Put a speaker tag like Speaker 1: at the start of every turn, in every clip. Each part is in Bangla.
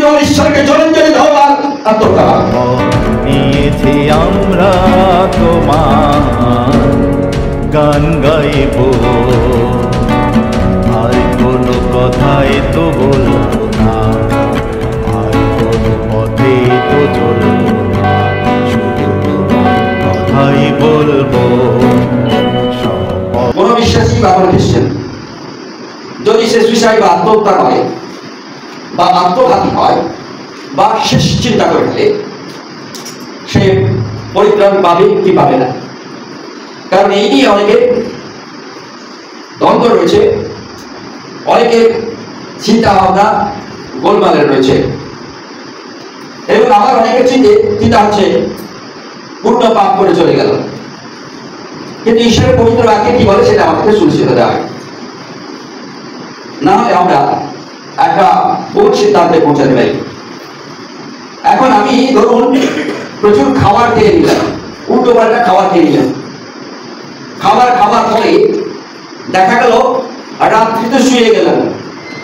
Speaker 1: যখন ঈশ্বরকে জলঞ্জলি ধরবার আত্মহত্যা
Speaker 2: নিয়েছি আমরা তোমার গান গাইব, আর কোনো কথাই তো বলবো না, আর কোনো পথে তো চলবো না, শুধু তোমার কথাই বলবো।
Speaker 1: কোন বিশ্বাসী বা কোন খ্রিস্টান যদি সে সুইসাইড বা আত্মহত্যা করে বা আত্মঘাতী হয় বা শেষ চিন্তা করে ফেলে, সে পরিত্রাণ পাবে কি পাবে না। কারণ এই নিয়ে অনেকের দ্বন্দ্ব রয়েছে, অনেকের চিন্তা ভাবনা গোলমালের রয়েছে, এবং আমার অনেকের চিন্তা হচ্ছে পূর্ণ পাপ করে চলে গেল। কিন্তু ঈশ্বরের পবিত্র বাক্যে কি বলে সেটা আমাকে সুনিশ্চিত দেওয়া হয়, না হলে আমরা একটা ভুল সিদ্ধান্তে পৌঁছাতে পারি। এখন আমি ধরুন প্রচুর খাবার খেয়ে নিলাম, উল্টো পাল্টা খাবার খেয়ে নিলাম, খাবার পরে দেখা গেল রাত্রিতে শুয়ে গেলাম,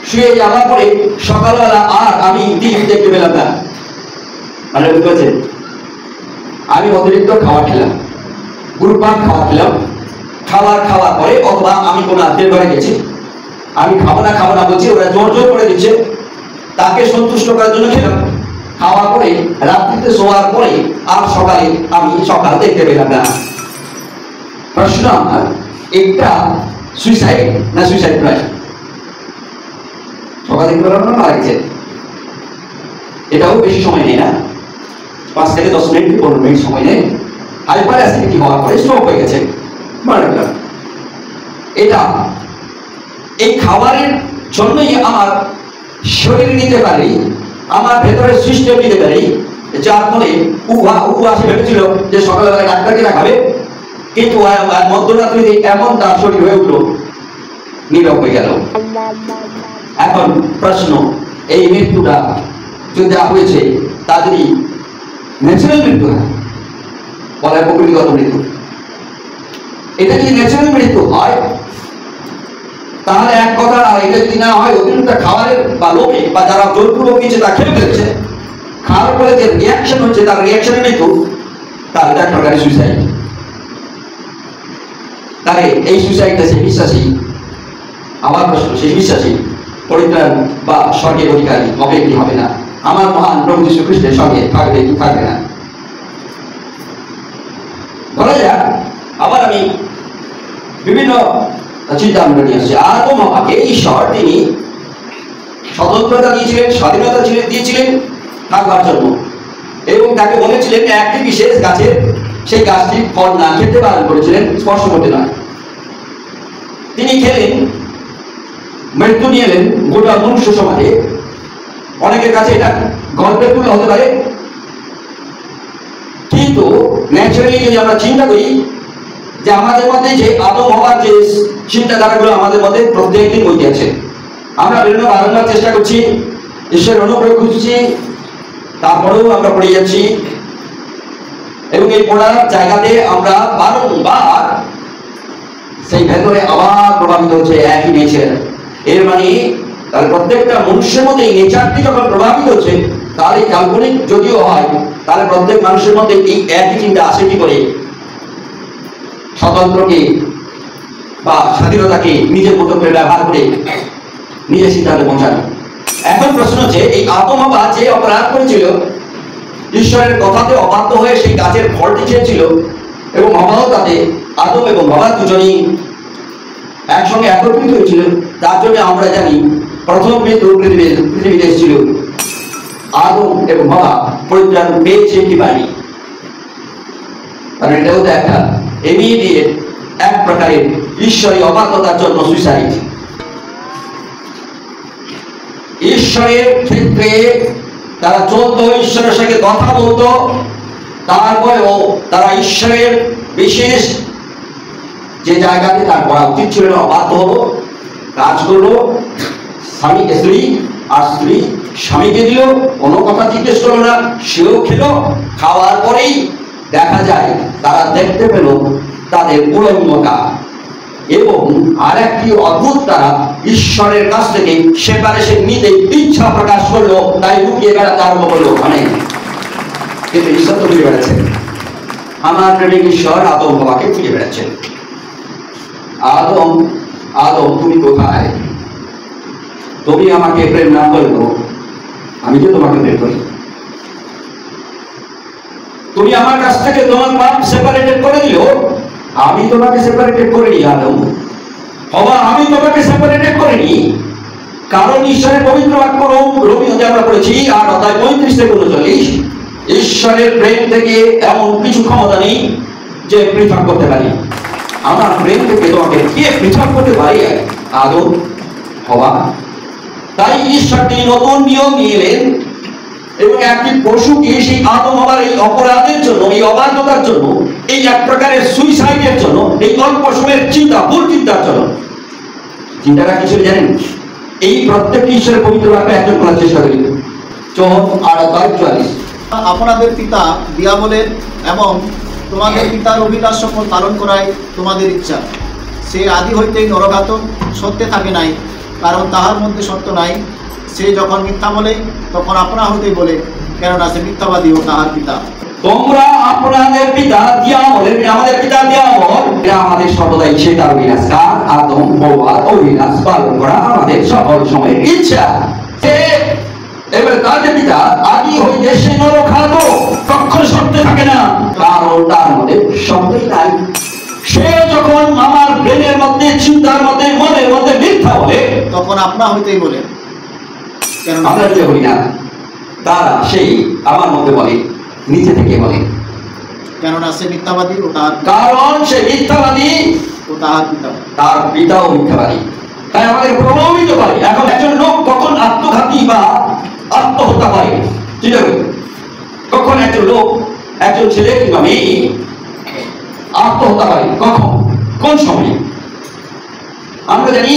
Speaker 1: শুয়ে যাওয়ার পরে সকালবেলা আর আমি দিক দেখতে পেলাম না। মানে বুঝতে পারছেন, আমি অতিরিক্ত খাবার খেলাম, গুরুপাক খাবার খেলাম, খাওয়ার পরে অথবা আমি কোনো আত্মীয় ঘরে গেছি, আমি খাবো না বলছি, ওরা জোর করে দিচ্ছে, তাকে সন্তুষ্ট করার জন্য খেলাম। খাওয়ার পরে রাত্রিতে শোয়ার পরে আর আমি সকাল দেখতে পেলাম না। প্রশ্ন আমার, এটা সুইসাইড না সুইসাইড নয়? সকাল দেখতে পেলাম না, মারা গেছে। এটাও বেশি সময় নেই না, 5 থেকে 10 মিনিট 15 মিনিট সময় নেই। হাইপার অ্যাসিডিটি হওয়ার পরে স্ট্রোক হয়ে গেছে, মারা গেল। এটা এই খাবারের জন্যই আমার শরীর নিতে পারি, আমার ভেতরের সিস্টেম নিতে পারি, যার ফলে উপবাসে ভেবেছিল যে সকালবেলা ডাক্তারকে দেখাবে, কিন্তু মধ্যরাত্রিতে এমন তার শরীর হয়ে উঠলো, নীরব হয়ে গেল। এখন প্রশ্ন, এই মৃত্যুটা যদি যা হয়েছে তা যদি ন্যাচারাল মৃত্যু হয়, বলা প্রকৃতিগত মৃত্যু, এটা যদি ন্যাচারাল মৃত্যু হয় তাহলে এক কথা, আর এটা যদি না হয় অতিরিক্ত খাবারের বা লোকে বা যারা জোরপূর্বক নিচে তা খেয়ে ফেলছে, খাওয়ার পরে যে রিয়াকশন হচ্ছে তার রিয়াকশনে মৃত্যু, তাহলে এক প্রকারের সুইসাইড। তাহলে এই সুইসাইডটা সে বিশ্বাসী, আমার প্রশ্ন, সেই বিশ্বাসী পরিত্রাণ বা স্বর্গের অধিকারী হবে কি হবে না? আমার মহান প্রভু যীশু খ্রিস্টের সঙ্গে থাকবে কি থাকবে না? বলা যাক, আবার আমি বিভিন্ন চিন্তা ভাবনা নিয়ে আসছি। আদম হাওয়াকে ঈশ্বর তিনি স্বতন্ত্রতা দিয়েছিলেন, স্বাধীনতা দিয়েছিলেন থাকবার জন্য, এবং তাকে বলেছিলেন একটি বিশেষ গাছের সেই গাছটি ফল না খেতে বারণ করেছিলেন, স্পর্শ করতে নয়। তিনি খেলেন, মৃত্যু নিয়ে এলেন। গোটা মনুষ্য সমাজে অনেকের কাছে এটা গল্পের তুলে হতে পারে, কিন্তু ন্যাচারালি যদি আমরা চিন্তা করি যে আমাদের মধ্যে যে আদম হওয়ার যে চিন্তাধারাগুলো আমাদের মধ্যে প্রত্যেকদিন বইতে আছে, আমরা বিভিন্ন বারংবার চেষ্টা করছি, ঈশ্বরের অনুগ্রহ খুঁজছি, তারপরেও আমরা পড়ে যাচ্ছি, এবং এই পড়ার জায়গাতে আমরা বারংবার সেই ভেতরে আবার প্রভাবিত হচ্ছে একই নেচার। এর মানে তাহলে প্রত্যেকটা মানুষের মধ্যে এই নেচারটি যখন প্রভাবিত হচ্ছে, তাহলে কাল্পনিক যদিও হয়, তাহলে প্রত্যেক মানুষের মধ্যে এই একই চিন্তা আসে কি করে? স্বতন্ত্রকে বা স্বাধীনতাকে নিজের মতো করে ব্যবহার করে নিজের সিদ্ধান্তে পৌঁছানো। এখন প্রশ্ন হচ্ছে, এই আদম হাওয়া যে অপরাধ করেছিল, ঈশ্বরের কথাতে অবাধ্য হয়ে সেই গাছের ফলটি খেয়েছিল, এবং হাওয়াও তাতে, আদম এবং হাওয়া দুজনই একসঙ্গে একত্রিত হয়েছিল। তার জন্য আমরা জানি প্রথম মৃত্যু পৃথিবীতে এসেছিল, আদম এবং হাওয়া পরিত্রাণ পেয়েছে কি পায়নি। কারণ এটাও তো একটা ইমিডিয়েট এক প্রকারের ঈশ্বরী অবাধ্যতার জন্য সুইসাইড। ঈশ্বরের ক্ষেত্রে তারা চলতো, ঈশ্বরের সঙ্গে কথা বলতো, তারপরেও তারা ঈশ্বরের বিশেষ যে জায়গাতে তার করা উচিত ছিল না, অবাধ্য হলো, কাজ করলো, স্ত্রী আর স্ত্রী স্বামীকে দিল, কোনো কথা জিজ্ঞেস করলো না, সেও খেলো। খাওয়ার পরেই দেখা যায় তারা দেখতে পেল তাদের উলঙ্গতা, এবং আর একটি অদ্ভুত তারা ঈশ্বরের কাছ থেকে সেপারেশন নিতে ইচ্ছা প্রকাশ করলো, তাই লুকিয়ে বেড়াতে আরম্ভ করলো ওখানে। কিন্তু ঈশ্বর তো খুঁজে বেড়াচ্ছেন, আমার প্রেমিক ঈশ্বর আদম বাবাকে খুঁজে বেড়াচ্ছেন। আদম, আদম তুমি কোথায়? তুমি আমাকে প্রেম না করলো, আমি যে তোমাকে প্রেম করি। তুমি আমার কাছ থেকে তোমার পাপ সেপারেটেড করে দিল, আমি তোমাকে সেপারেটেড করিনি আদম, হবা আমি তোমাকে সেপারেটেড করিনি। কারণ ঈশ্বরের পবিত্র বাক্য রোমীয়তে আমরা পড়েছি 8:35-39, ঈশ্বরের প্রেম থেকে এমন কিছু ক্ষমতা নেই যে পৃথক করতে পারি। আমার প্রেম থেকে তোমাকে কে পৃথক করতে পারি আদম, হবা? তাই ঈশ্বর তিনি নতুন নিয়ম নিয়ে এলেন এবং একটি পশুকে সেই আদম হবার এই অপরাধের জন্য, এই অবাধ্যতার জন্য, এই এক প্রকারের সুইসাইডের জন্য, এই অল্প সময়ের চিন্তা, ভুল চিন্তার জন্য। চিন্তাটা কিছু জানেন? এই প্রত্যেকটি ঈশ্বরের পবিত্র বাক্যে একজন করার চেষ্টা করি। 8:44
Speaker 3: আপনাদের পিতা দিয়াবলের এবং তোমাদের পিতার অভিলাষ সকল পালন করায় তোমাদের ইচ্ছা। সে আদি হইতেই নরঘাতক, সত্যে থাকে নাই, কারণ তাহার মধ্যে সত্য নাই। সে যখন মিথ্যা বলে তখন আপনা হইতেই বলে, কেননা সে মিথ্যাবাদী ও তাহার পিতা।
Speaker 1: তোমরা আপনাদের পিতা দিয়াবলের, আমাদের পিতা দিয়াবল, এটা আমাদের সর্বদাই সে তার অভিলাষকার, আদম হওয়ার অভিলাষ পালন করা আমাদের সকল সময়ের ইচ্ছা। এবারে তার যে পিতা আদি হইতে সে নরঘাতক, কখনো সত্যে থাকে না, কারণ তার মধ্যে সত্যই নাই। সে যখন আমার ব্রেনের মধ্যে, চিন্তার মধ্যে, মনের মধ্যে মিথ্যা বলে, তখন
Speaker 3: আপনা হইতেই বলে, কেননা
Speaker 1: আমরা যে বলি না, তারা সেই আমার মধ্যে বলে, নিচে থেকে বলে,
Speaker 3: কেননা সে মিথ্যাবাদী ও তাহার,
Speaker 1: কারণ সে মিথ্যাবাদী
Speaker 3: ও তাহার পিতা,
Speaker 1: তার পিতাও মিথ্যাবাদী। তাই আমাদের প্রভাবিত করে। এখন একজন লোক কখন আত্মঘাতী বা আত্মহত্যা করে, ঠিক আছে? কখন একজন লোক, একজন ছেলে কিংবা মেয়ে আত্মহত্যা করে, কখন, কোন সময়? আমরা জানি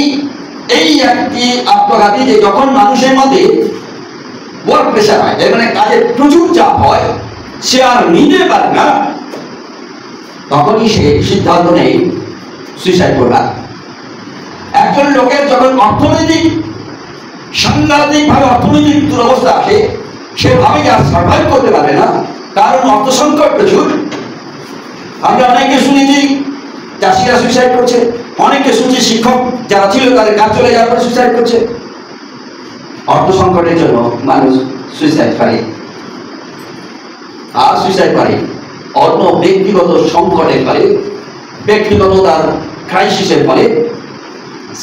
Speaker 1: এই একটি আত্মঘাতী যে যখন মানুষের মধ্যে ওয়ার্ক প্রেশার হয়, মানে কাজের প্রচুর চাপ হয়, সে আর নিতে পারে না, তখনই সে সিদ্ধান্ত নেয় সুইসাইড করবার। একজন লোকের যখন অর্থনৈতিক, সাংঘাতিকভাবে অর্থনৈতিক দুরবস্থা আসে, সে ভাবে আর সার্ভাইভ করতে পারে না, কারণ অর্থ সংকট প্রচুর। আমরা অনেকে শুনেছি চাষিরা সুইসাইড করছে, অনেকে শুনছি শিক্ষক যারা ছিল তাদের কাজ চলে যাওয়ার পরে সুইসাইড করছে। অর্থ সংকটের জন্য মানুষ সুইসাইড করে, আর সুইসাইড করে অন্য ব্যক্তিগত সংকটের ফলে, ব্যক্তিগত তার ক্রাইসিসের ফলে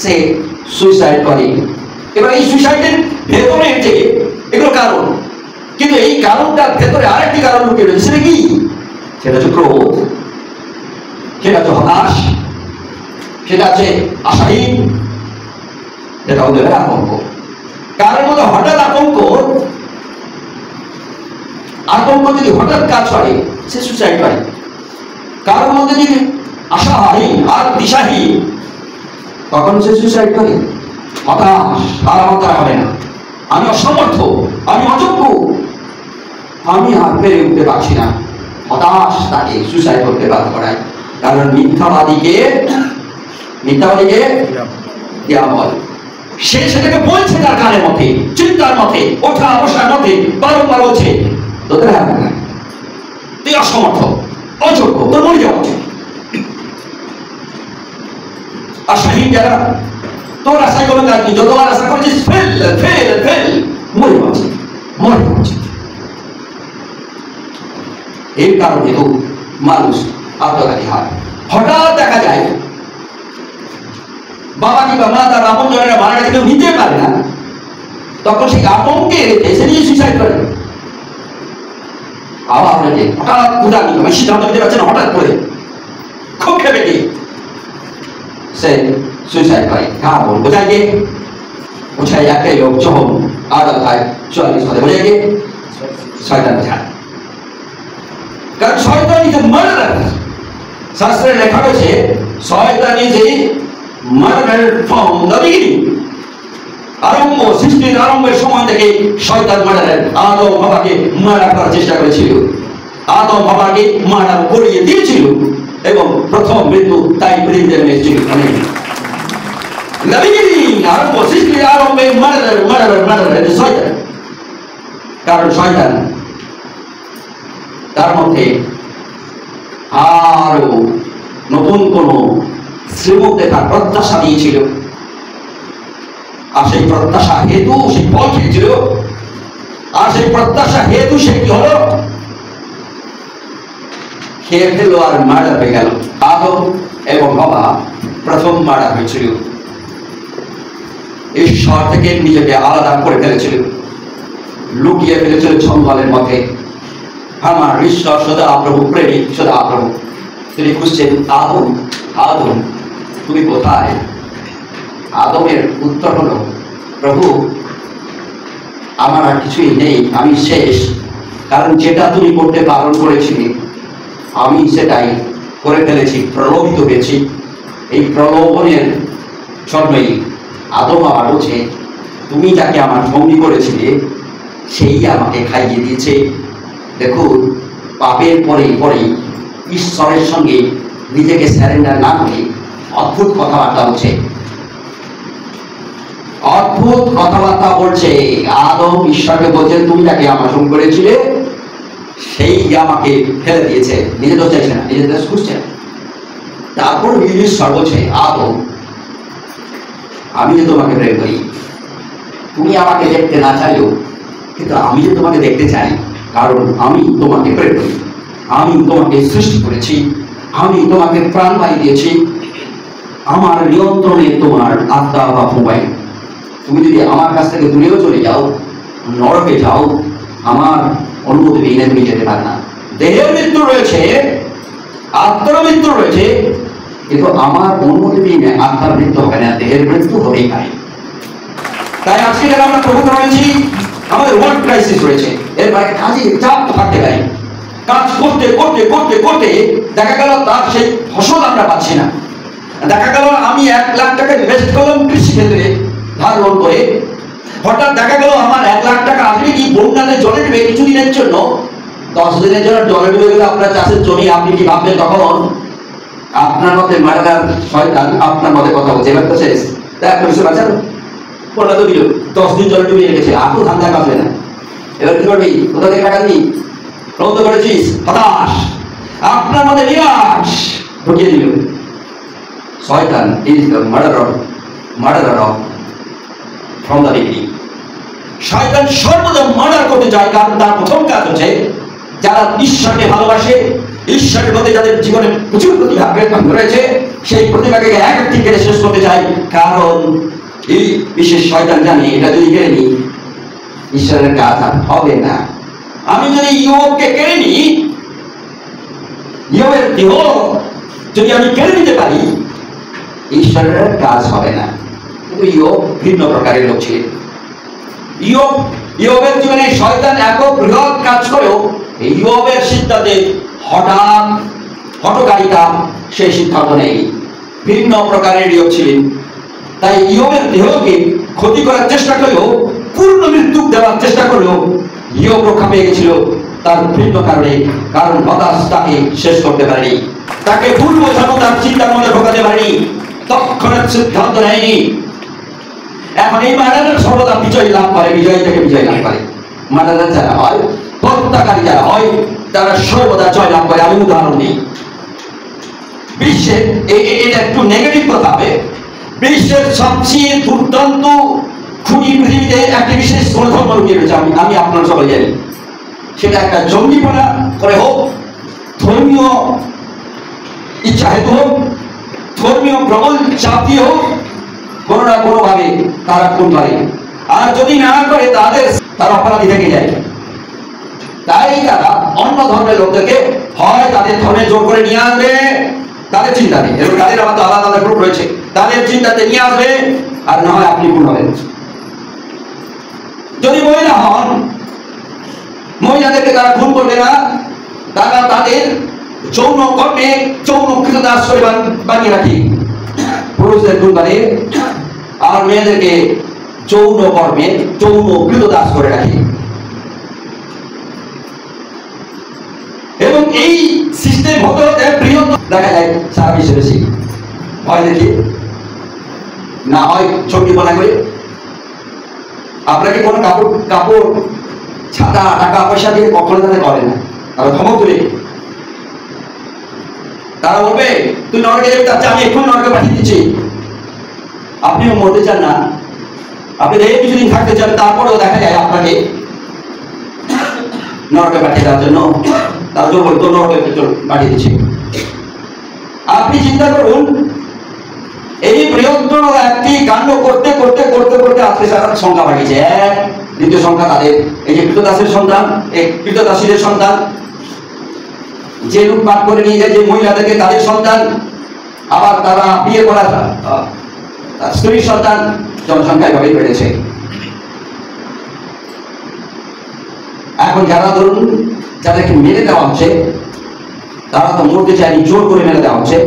Speaker 1: সে সুইসাইড করে। এবার এই সুইসাইডের ভেতরে যে এগুলো কারণ, কিন্তু এই কারণটার ভেতরে আরেকটি কারণ লুকিয়ে রয়েছে। সেটা কি? সেটা হচ্ছে ক্রোধ, সেটা হচ্ছে হতাশ, সেটা আছে আশাহীন, সেটা হতে পারে আতঙ্ক। কারোর মধ্যে হঠাৎ আতঙ্ক, আতঙ্ক যদি হঠাৎ কাজ করে সে সুইসাইড করে। কারোর মধ্যে যদি আশাহীন আর দিশাহীন, তখন সে সুইসাইড করে। হতাশ, আর আমার দ্বারা হবে না, আমি অসমর্থ, আমি অযোগ্য, আমি আর পেরে উঠতে পারছি না, হতাশ তাকে সুইসাইড করতে বাধ্য করায়। কারণ মিথ্যাবাদীকে দিয়াবল, সে সেটাকে বলছে তার কানের মধ্যে, চিন্তার মধ্যে, ওঠা বসার মধ্যে বারংবার বলছে, তোদের হবে না, তুই অসমর্থ, অযোগ্য, তোর মরে যাওয়া উচিত। আশাহীন যারা, তোর আশায় কোনো কাজ নেই, যতবার আশা করছিস ফেল ফেল ফেল, মরে যাওয়া উচিত, মরে যাওয়া উচিত। এর কারণে তো মানুষ আত্মঘাতী হয়। হঠাৎ দেখা যায় বাবা কিংবা মা তার আপন জনেরা মারা গেছে, কেউ নিতে পারে না, তখন সেই আতঙ্কে রেখে সে নিয়ে সুইসাইড করে। আবার হঠাৎ উদানি সিদ্ধান্ত নিতে পারছে না, হঠাৎ করে খুব খেপে গিয়ে সে সুইসাইড করে। কারণ বোঝায় গিয়ে, বোঝায় একটাই লোক, যখন 8:44 বোঝায় গিয়ে শয়তান বোঝায়। কারণ শয়তান ইজ এ মার্ডারার। শাস্ত্রে লেখা হয়েছে শয়তান is a murderer from the beginning. আরম্ভ, সৃষ্টির আরম্ভের সময় থেকে শয়তান মার্ডারার। আদম হাওয়াকে মার্ডার করার চেষ্টা করেছিল, আদম হাওয়াকে মার্ডার করিয়ে দিয়েছিল, এবং প্রথম মৃত্যু তাই পৃথিবীতে এসেছিল অনেক আরম্ভ সৃষ্টির আরম্ভে মারার শয়তান। কারণ শয়তান তার মধ্যে আরো নতুন কোন শ্রীমুখ দেখার প্রত্যাশা দিয়েছিল, আর সেই প্রত্যাশা হেতু সেই ফল খেয়েছিল, আর সেই প্রত্যাশা হেতু সে কি হলো, খেয়ে ফেললো আর মারা হয়ে গেল। আদম এবং হওয়া প্রথম মারা হয়েছিল, ঈশ্বর থেকে নিজেকে আলাদা করে ফেলেছিল, লুকিয়ে ফেলেছিল জঙ্গলের মধ্যে। আমার ঈশ্বর সদা প্রভু প্রেমিক, সদা প্রভু। তিনি খুঁজছেন আদম, আদম তুমি কোথায়? আদমের উত্তর হলো, প্রভু আমার আর কিছুই নেই, আমি শেষ। কারণ যেটা তুমি করতে বারণ করেছিলে আমি সেটাই করে ফেলেছি, প্রলোভিত হয়েছি। এই প্রলোভনের জন্যই আদম আবার বলছে, তুমি যাকে আমার সঙ্গী করেছিলে সেই আমাকে খাইয়ে দিয়েছে। দেখুন, পাপের পরেই ঈশ্বরের সঙ্গে নিজেকে স্যারেন্ডার না করে অদ্ভুত কথাবার্তা বলছে, অদ্ভুত কথাবার্তা বলছে। আদম ঈশ্বরকে বলছেন, তুমি যাকে আমার সঙ্গী করেছিলে সেই আমাকে ফেলে দিয়েছে। নিজে তো চাইছে না, নিজে তো খুঁজছে না। তারপর ঈশ্বর বলছে, আদম আমি যে তোমাকে প্রেম করি, তুমি আমাকে দেখতে না চাইলেও কিন্তু আমি যে তোমাকে দেখতে চাই, কারণ আমি তোমাকে প্রেম করি, আমি তোমাকে সৃষ্টি করেছি, আমি তোমাকে প্রাণবায়ু দিয়েছি, আমার নিয়ন্ত্রণে তোমার আত্মা বা মোবাইল। তুমি যদি আমার কাছ থেকে দূরেও চলে যাও, নরকে যাও, আমার অনুমতি বিহীনে তুমি যেতে পারে না। দেহের মৃত্যু রয়েছে, আত্মার মৃত্যু রয়েছে, কিন্তু আমার অনুমতি বিহীনে আত্মার মৃত্যু হবে না, দেহের মৃত্যু হবেই পারে। তাই আজকে যারা আমরা প্রভুত্ব রয়েছি, আমাদের ওয়ার্ক ক্রাইসিস রয়েছে, এর বাইরে কাজে চাপ থাকতে পারে। কাজ করতে করতে করতে করতে দেখা গেল তার সেই ফসল আমরা পাচ্ছি না। দেখা গেল আমি 1 লাখ টাকা ইনভেস্ট করলাম কৃষি ক্ষেত্রে ধার লোন করে, হঠাৎ দেখা গেল আমার 1 লাখ টাকা আসবে কি বন্যাতে জলে ডুবে কিছুদিনের জন্য, 10 দিনের জন্য জলে ডুবে গেলে আপনার চাষের জমি, আপনি কি ভাববেন তখন? আপনার মতে মারার শয়তান আপনার মতে কথা বলছে, এবার তো শেষ। তাই একটা বিষয় বাঁচানো বন্যা তো দিল, 10 দিন জলে ডুবিয়ে রেখেছে, আর তো ধান্দা কাটবে না। এবার কি করবি? কোথা থেকে টাকা দিবি? রৌদ্র করেছিস, হতাশ, আপনার মধ্যে নিরাশ ঢুকিয়ে দিল। শয়তান is the murderer of from the beginning. শয়তান সর্বদা মার্ডার করতে চায়, কারণ তার প্রথম কাজ হচ্ছে যারা ঈশ্বরকে ভালোবাসে, ঈশ্বরের মধ্যে যাদের জীবনে প্রচুর প্রতিভা রয়েছে, সেই প্রতিভাকে একটি কেড়ে শেষ করতে চায়। কারণ এই বিশেষ শয়তান জানে এটা যদি কেড়ে নিই ঈশ্বরের কাজ আর হবে না। আমি যদি ইয়োবকে কেড়ে নিই, ইয়োবের দেহ যদি আমি কেড়ে নিতে পারি, ঈশ্বরের কাজ হবে না। কিন্তু ইয়োব ভিন্ন প্রকারের লোক ছিলেন। ইয়োবের জীবনে শয়তান এত বৃহৎ কাজ করেও ইয়োবের সিদ্ধান্তে হঠকারিতা সেই সিদ্ধান্ত নেয়নি। ভিন্ন প্রকারের ইয়োব ছিলেন। তাই ইয়োবের দেহকে ক্ষতি করার চেষ্টা করলেও, পূর্ণ মৃত্যু দেওয়ার চেষ্টা করলেও ইয়োব রক্ষা পেয়ে গেছিল তার ভিন্ন কারণে। কারণ হতাশ তাকে শেষ করতে পারেনি, তাকে ভুল বোঝানো তার চিন্তার মধ্যে ঢোকাতে পারেনি, তৎক্ষণাৎ সিদ্ধান্ত নেয়নি। এখন এই মার্ডারের সর্বদা বিজয় লাভ করে, বিজয় থেকে বিজয় লাভ করে। মার্ডারের যারা হয়, হত্যাকারী যারা হয়, তারা সর্বদা জয় লাভ করে। আমি উদাহরণ দিই, বিশ্বের এটা একটু নেগেটিভ কথা হবে, বিশ্বের সবচেয়ে দুর্দান্ত খুনি পৃথিবীতে একটি বিশেষ কোন ধর্ম লুকিয়ে রয়েছে, আমি আপনারা সবাই জানি। সেটা একটা জঙ্গিপনা করে হোক, ধর্মীয় ইচ্ছা হেতু হোক, ধর্মীয় প্রবল চাপ দিয়ে হোক, কোনো না কোনো ভাবে তারা খুন করে। আর যদি না করে তারা অপরাধী থেকে যায়। তাই তারা অন্য ধর্মের লোকদেরকে হয় তাদের ধর্মে জোর করে নিয়ে আসবে, তাদের চিন্তাতে, এবং তাদের আবার আলাদা আলাদা গ্রুপ রয়েছে, তাদের চিন্তাতে নিয়ে আসবে, আর না হয় আপনি খুন হবেন। যদি মহিলা হন, মহিলাদেরকে তারা খুন করবে না, তারা তাদের যৌন কর্মে যৌন কৃতদাস করে বানিয়ে রাখি, পুরুষদের খুন করে, আর মেয়েদেরকে যৌন কর্মে যৌন কৃতদাস করে রাখি। এবং এই সিস্টেম হতে হতে বৃহত্তর দেখা যায় সারা বিশ্বে বেশি হয় দেখি না হয় ছবি বলা করে আপনাকে কোনো কাপড় কাপড় ছাতা টাকা পয়সা দিয়ে কখনো তাদের করে না, তারা ধমক তুলে তারা বলবে তুই নরকে যাবি, তার আমি এখন নরকে পাঠিয়ে দিচ্ছি। আপনিও মরতে চান না, আপনি দেখে কিছুদিন থাকতে চান, তারপরেও দেখা যায় আপনাকে নরকে পাঠিয়ে দেওয়ার জন্য তার জন্য বলতো নরকে পাঠিয়ে দিচ্ছি। আপনি চিন্তা করুন এই বৃহত্তর একটি কাণ্ড করতে করতে করতে করতে আজকে সারা সংখ্যা বাড়িয়েছে। এক দ্বিতীয় সংখ্যা তাদের এই যে কৃতদাসের সন্তান, এই কৃতদাসীদের সন্তান, যে লুটপাট করে নিয়ে যায় যে মহিলাদেরকে তাদের সন্তান, আবার তারা বিয়ে করা স্ত্রীর সন্তান, জনসংখ্যা এভাবেই বেড়েছে। এখন যারা ধরুন যাদেরকে মেরে দেওয়া হচ্ছে তারা তো মরতে চায়নি, জোর করে মেরে দেওয়া হচ্ছে।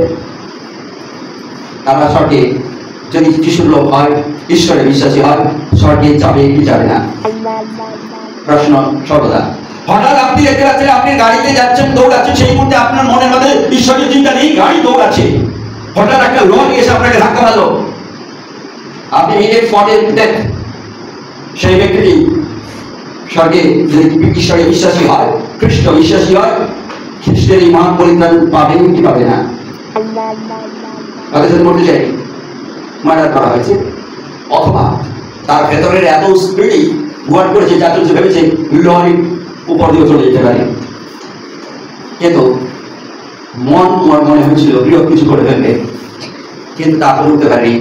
Speaker 1: তারা স্বর্গে যদি যিশুর লোক হয়, ঈশ্বরে বিশ্বাসী হয়, স্বর্গে যাবে কি যাবে না প্রশ্ন সর্বদা। হঠাৎ আপনি দেখতে পাচ্ছেন আপনি গাড়িতে যাচ্ছেন, দৌড়াচ্ছেন, সেই মুহূর্তে আপনার মনের মধ্যে ঈশ্বরের চিন্তা নেই, গাড়ি দৌড়াচ্ছে, হঠাৎ একটা লরি এসে আপনাকে ধাক্কা মারলো, আপনি ইমিডিয়েট স্পটে ডেথ। সেই ব্যক্তিটি স্বর্গে যদি ঈশ্বরে বিশ্বাসী হয়, খ্রিস্ট বিশ্বাসী হয়, খ্রিস্টের এই মহান পরিত্রাণ পাবে কি পাবে না? তাদের সাথে মরতে চাই, মার্ডার করা হয়েছে, অথবা তার ভেতরের এত স্পিডই ভোট করেছে যার জন্য ভেবেছে লরির উপর দিয়ে চলে যেতে পারে, কিন্তু মনে হয়েছিল বৃহৎ কিছু করে ফেলবে, কিন্তু তারপর উঠতে পারেনি,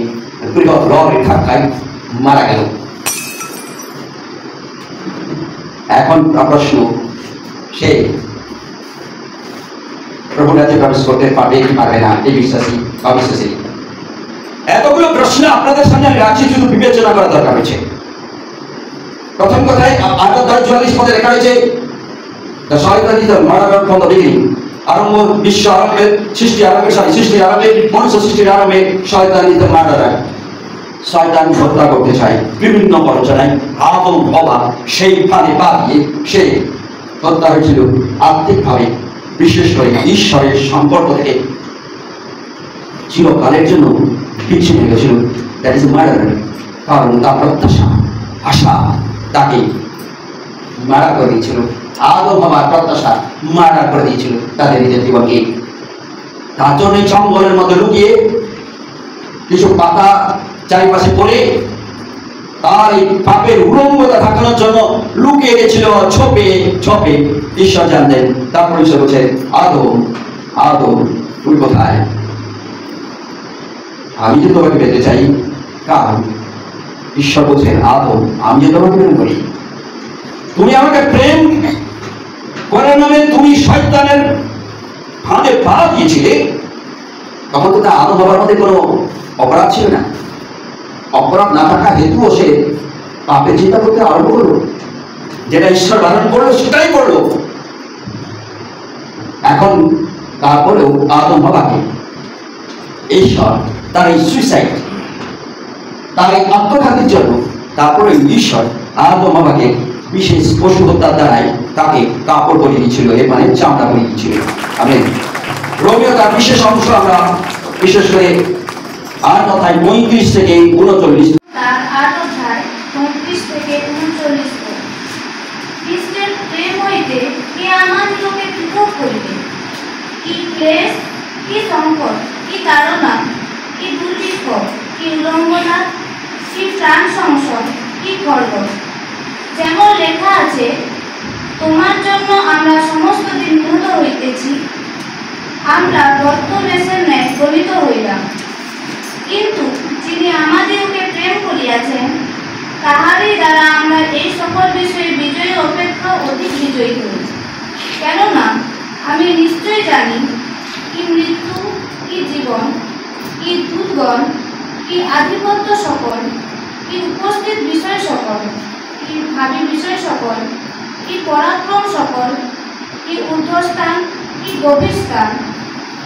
Speaker 1: বৃহৎ লরির ধাক্কায় মারা গেল। এখন প্রশ্ন, সে প্রভুর রাজ্যে প্রবেশ করতে পারবে কি পারবে না, এই বিশ্বাসী অবিশ্বাসী? এতগুলো প্রশ্ন আপনাদের সামনে আমি রাখছি, শুধু বিবেচনা করা দরকার হয়েছে। প্রথম কথায় 8:44 পদে লেখা হয়েছে আরম্ভ বিশ্ব আরম্ভের সৃষ্টির আরম্ভে মনুষ্য সৃষ্টির আরম্ভে শয়তান ইজ দ্য মার্ডারার। শয়তান হত্যা করতে চায় বিভিন্ন বঞ্চনায়, আদম হওয়া সেই ফাঁদে পা দিয়ে সে হত্যা হয়েছিল আত্মিকভাবে, বিশেষ করে ঈশ্বরের সম্পর্ক থেকে চিরকালের জন্য বিচ্ছিন্ন হয়ে গেছিল। That is murderer. কারণ তার প্রত্যাশা আশা তাকে মারা করে দিয়েছিল, আদম হওয়ার প্রত্যাশা মারা করে দিয়েছিল তাদের নিজের জীবনকে। তার জন্য জঙ্গলের মধ্যে লুকিয়ে কিছু পাতা চারিপাশে পড়ে তার এই পাপের উলঙ্গতা ঢাকানোর জন্য লুকিয়ে গেছিল ছোপে ছোপে। ঈশ্বর জানতেন। তারপর ঈশ্বর বলছে, আদম আদম তুই কোথায়? আমি যে তোমাকে পেতে চাই। কারণ ঈশ্বর বলছেন, আদম আমি যে তোমাকে প্রেম করি, তুমি আমাকে প্রেম করার নামে তুমি শয়তানের ফাঁদে পা দিয়েছিলে। তখন তো তা আদম হবার মধ্যে কোনো অপরাধ ছিল না। অপরাধ না থাকা হেতু সে পাপের চিন্তা করতে আরম্ভ করলো, যেটা ঈশ্বর বারণ করলো সেটাই করলো। এখন তারপরেও আদম হবাকে ঈশ্বর তার এই সুইসাইড, তার এই আত্মঘাতীর জন্য তারপরে ঈশ্বর আদম হবাকে বিশেষ পশু হত্যার দ্বারাই তাকে কাপড় পরিয়ে দিচ্ছিল, এর মানে চামড়া পরিয়ে দিচ্ছিল। আমি রোমিও তার বিশেষ অংশ আমরা বিশেষ করে 8 অধ্যায় 35 থেকে 39।
Speaker 4: তার 8 অধ্যায় 35 থেকে 39 পদ। খ্রিস্টের প্রেম হইতে কে আমাদিগকে পৃথক করিবে? কি ক্লেশ, কি সংকট, কি তাড়না, কি দুর্ভিক্ষ, কি উলঙ্ঘনা, কি প্রাণ সংশয়, কি খড়গ? যেমন লেখা আছে, তোমার জন্য আমরা সমস্ত দিন নিহত হইতেছি, আমরা রক্তবেশের ন্যায় গলিত হইলাম। কিন্তু যিনি আমাদিগকে প্রেম করিয়াছেন, তাহারই দ্বারা আমরা এই সকল বিষয়ে বিজয়ী অপেক্ষা অধিক বিজয়ী হই। কেননা আমি নিশ্চয় জানি, কি মৃত্যু, কি জীবন, কি দূতগণ, কি আধিপত্য সকল, কি উপস্থিত বিষয় সকল, কি ভাবী বিষয় সকল, কি পরাক্রম সকল, কি ঊর্ধ্বস্থান, কি গভীর স্থান,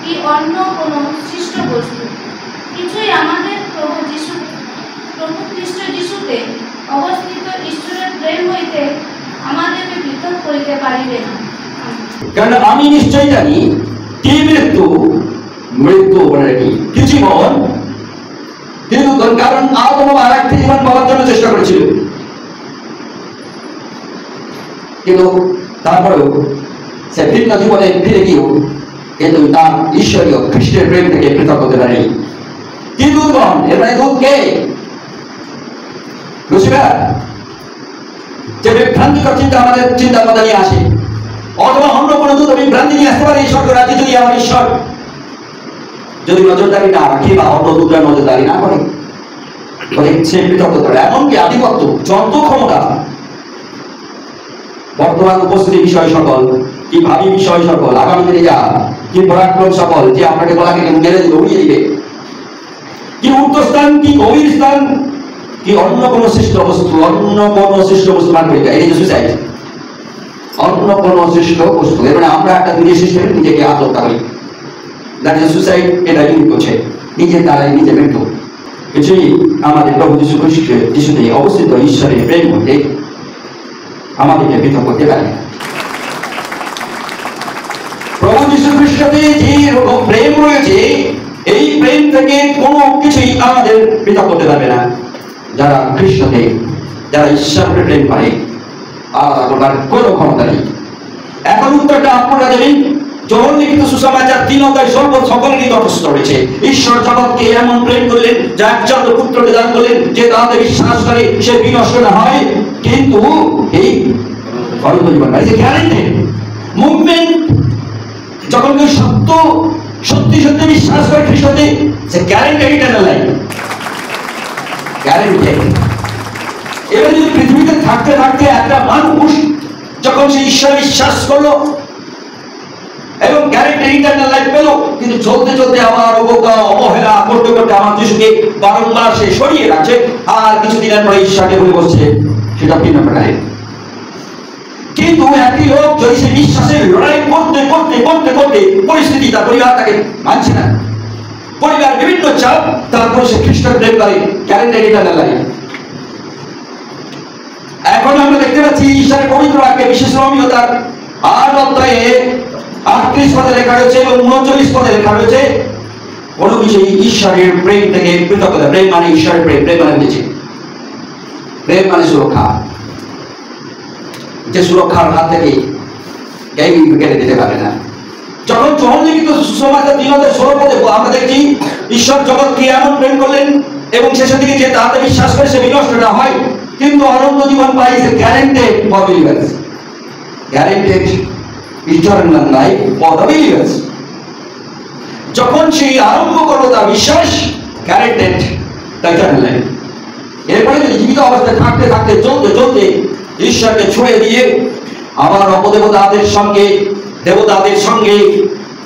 Speaker 4: কি অন্য কোনো সৃষ্ট বস্তু, কিছুই আমাদের প্রভু খ্রিস্ট যিশুতে অবস্থিত ঈশ্বরের প্রেম হইতে আমাদেরকে পৃথক করিতে পারিবে না।
Speaker 1: কারণ আমি নিশ্চয়ই জানি কি মৃত্যু, মৃত্যু কি জীবন, কিন্তু কারণ আদম আর একটি জীবন পাওয়ার জন্য চেষ্টা করেছিল, কিন্তু তারপরেও সে ভিন্ন জীবনে ফিরে গিয়েও কিন্তু তার ঈশ্বরীয় খ্রিস্টের প্রেম থেকে পৃথক হতে পারেনি। কি দুধগণ, এর মানে দুধ কে? লুসিফার, যে বিভ্রান্তিকর চিন্তা আমাদের চিন্তার মধ্যে নিয়ে আসে, অথবা অন্য কোনো দূত বিভ্রান্তি নিয়ে আসতে পারে এই স্বর্গ রাজ্যে যদি আমার ঈশ্বর যদি নজরদারি না রাখে বা অন্য দূতরা নজরদারি না করে, সে পৃথক হতে পারে। এমনকি আধিপত্য, যত ক্ষমতা, বর্তমান উপস্থিতি বিষয় সকল, কি ভাবি বিষয় সকল, আগামী দিনে যা কি পরাক্রম সকল, যে আপনাকে গলা কেটে মেরে দিবে, উড়িয়ে দিবে, কি উর্ধ্বস্থান, কি গভীর স্থান, কি অন্য কোন সৃষ্ট বস্তু, অন্য কোন সৃষ্ট বস্তু মান করে দেয়, এই যে সুসাইড, অন্য কোন সৃষ্ট বস্তু। এর মানে আমরা একটা নিজের সিস্টেমে নিজেকে আত্মহত্যা করি, দ্যাট ইজ সুসাইড। এটা ইউনিট করছে নিজের দ্বারাই নিজে মৃত্যু। কিছুই আমাদের প্রভু যীশু খ্রিস্টের যিশুতে অবস্থিত ঈশ্বরের প্রেম মধ্যে আমাদেরকে পৃথক করতে পারে। প্রভু যীশু খ্রিস্টতে যে রকম প্রেম রয়েছে, এই প্রেম থেকে কোনো কিছুই আমাদের পৃথক করতে পারবে না। যারা খ্রিস্টতে, যারা ঈশ্বরের প্রেম করে, আলাদা করবার কোনো ক্ষমতা নেই। এখন উত্তরটা আপনারা দেবেন, যোহন লিখিত সুসমাচার 3 অধ্যায় সকলেরই তটস্থ রয়েছে। ঈশ্বর জগৎকে এমন প্রেম করলেন, যা একমাত্র পুত্রকে দান করলেন, যে তাতে বিশ্বাস করে সে বিনষ্ট না হয়, কিন্তু এই অনন্ত জীবন পায়। যে গ্যারান্টেড মুভমেন্ট, যখন কেউ সত্যি সত্যি বিশ্বাস করে খ্রিস্টতে, সে গ্যারান্টেড ইটারনাল লাইফ, গ্যারান্টেড। এবার যদি পৃথিবীতে থাকতে থাকতে একটা মানুষ যখন সে ঈশ্বর বিশ্বাস করলো এবং গ্যারান্টেড ইটারনাল লাইফ পেল, কিন্তু চলতে চলতে আমার অবজ্ঞা অবহেলা করতে করতে আমার যিশুকে বারংবার সে সরিয়ে রাখছে, আর কিছুদিনের পরে ঈশ্বরকে ভুলে বসছে, সেটা ভিন্ন প্রকারের। কিন্তু একটি লোক যদি সে বিশ্বাসের লড়াই করতে করতে করতে করতে পরিস্থিতি, তার পরিবার তাকে মানছে না, পরিবার বিভিন্ন চাপ, তারপরে সে খ্রিস্টের প্রেম করে, গ্যারান্টেড ইটারনাল লাইফ। এখন আমরা দেখতে পাচ্ছি ঈশ্বরের পবিত্র বাক্যে, বিশেষ রোমীয় তার 8 অধ্যায়ে 38 পদে লেখা রয়েছে এবং 39 পদে লেখা রয়েছে, কোনো কিছু ঈশ্বরের প্রেম থেকে পৃথকতা। প্রেম মানে ঈশ্বরের প্রেম, প্রেম মানে বুঝেছে, প্রেম মানে সুরক্ষা, যে সুরক্ষার হাত থেকে কেউ কেটে দিতে পারে না। যখন যোহন লিখিত সুসমাচার 3 অধ্যায় 16 পদে আমরা দেখছি, ঈশ্বর জগৎকে এমন প্রেম করলেন এবং শেষের দিকে যে তাতে বিশ্বাস করে সে বিনষ্ট না হয়, কিন্তু অনন্ত জীবন পাই, সে guaranteed for believers, guaranteed eternal life for the believers. যখন সেই আরম্ভ করলো তার বিশ্বাস, গ্যারান্টেড দ্য ইটারনাল লাইফ। এরপরে যদি জীবিত অবস্থায় থাকতে থাকতে চলতে চলতে ঈশ্বরকে ছুঁয়ে দিয়ে আবার অপদেবতাদের সঙ্গে, দেবতাদের সঙ্গে,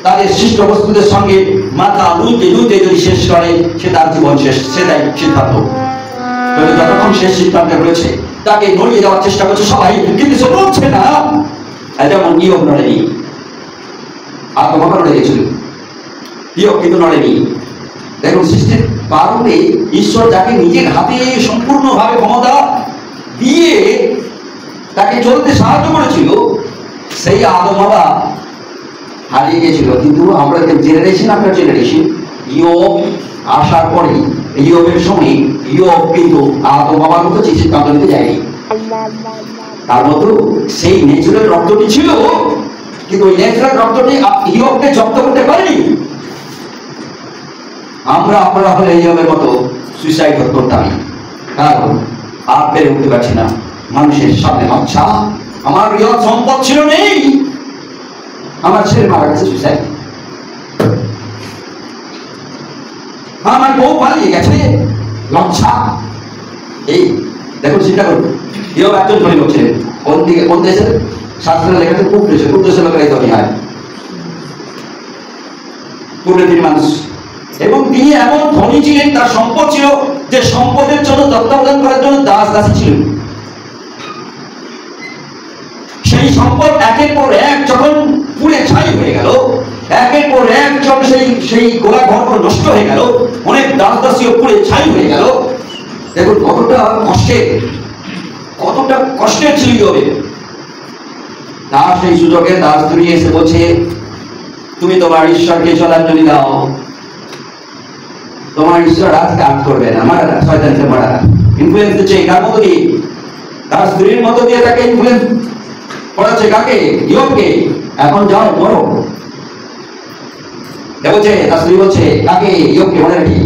Speaker 1: তাদের সৃষ্ট বস্তুদের সঙ্গে মাথা নুইতে নুইতে যদি শেষ করে, সে তার জীবন শেষ, সেটাই সিদ্ধান্ত। যতক্ষণ শেষ সিদ্ধান্ত রয়েছে, তাকে নড়িয়ে দেওয়ার চেষ্টা করছে সবাই, কিন্তু সে নড়ছে না। যেমন ইয়োব নড়েনি, আত্মহত্যা নড়ে গেছিল, ইয়োব কিন্তু নড়েনি। দেখুন, সৃষ্টির কারণে ঈশ্বর যাকে নিজের হাতে সম্পূর্ণভাবে ক্ষমতা দিয়ে তাকে চলতে সাহায্য করেছিল, সেই আদম বাবা হারিয়ে গেছিল। কিন্তু আমরা জেনারেশন আফটার জেনারেশন, ইয়োব আসার পরে, ইয়োবের সময় ইয়োব কিন্তু আদম বাবার মতো সিদ্ধান্ত নিতে যায়নি। তার মতো সেই ন্যাচুরাল রক্তটি ছিল, কিন্তু ওই ন্যাচুরাল রক্তটি ইয়োবকে জব্দ করতে পারেনি। আপনারা হলে ইয়োবের মতো সুইসাইড করতাম, কারণ আর পেরে উঠতে পারছি না মানুষের সামনে। আচ্ছা, আমার বৃহৎ সম্পদ ছিল, নেই, আমার ছেলে মারা গেছে, সুইসাইড, আমার বউ পালিয়ে গেছে, লজ্জা। এই দেখুন, চিন্তা করুন, ইয়োব একজন ধনী লোক ছিলেন, কোন দিকে, কোন দেশের? শাস্ত্রে লেখা আছে পূর্ব দেশে, পূর্ব দেশের লোকেরাই ধনী হয়, পূর্বের দিন মানুষ। এবং তিনি এমন ধনী ছিলেন, তার সম্পদ ছিল যে সম্পদের জন্য তত্ত্বাবধান করার জন্য দাস দাসী ছিলেন। সেই সম্পদ একের পর এক যখন পুড়ে ছাই হয়ে গেল, একের পর এক যখন সেই গোলা ঘর নষ্ট হয়ে গেল, অনেক দাস দাসীও পুড়ে ছাই হয়ে গেল। দেখুন কতটা কষ্টের ছিল ইয়োবের। তার সেই সুযোগে তার স্ত্রী এসে বলছে, তুমি তোমার ঈশ্বরকে জলাঞ্জলি দাও, তোমার ঈশ্বর আজ কাজ করবে না, মারা না, শয়তানকে মারা না। ইনফ্লুয়েন্স দিচ্ছে কার মতো দিয়ে? তার স্ত্রীর মতো দিয়ে তাকে ইনফ্লুয়েন্স করাচ্ছে। কাকে? ইয়োবকে। এখন যাও মরো। বলছে তার স্ত্রী বলছে কাকে? ইয়োবকে। মনে রাখি,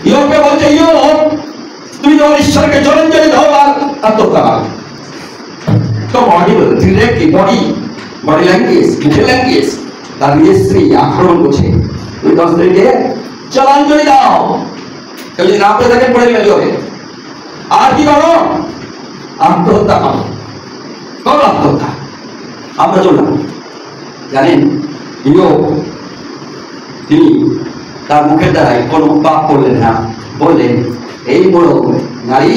Speaker 1: ইয়োবকে বলছে, ইয়োব তুমি তোমার ঈশ্বরকে জলাঞ্জলি দাও আর আত্মহত্যা করো। তো বডি ডিরেক্টলি বডি ল্যাঙ্গুয়েজ, মুখের ল্যাঙ্গুয়েজ, তার নিজের স্ত্রী আক্রমণ করছে, তুমি তোমার স্ত্রীকে জলাঞ্জলি দাও। কেউ যদি না করে থাকেন পড়ে গেলে হবে। আর কি করো? আত্মহত্যা করো। করো আত্মহত্যা। আমরা চললাম। জানেন ইয়োব তিনি তার মুখের দ্বারাই কোনো পাপ করলেন না। বললেন, এই বড় নারী,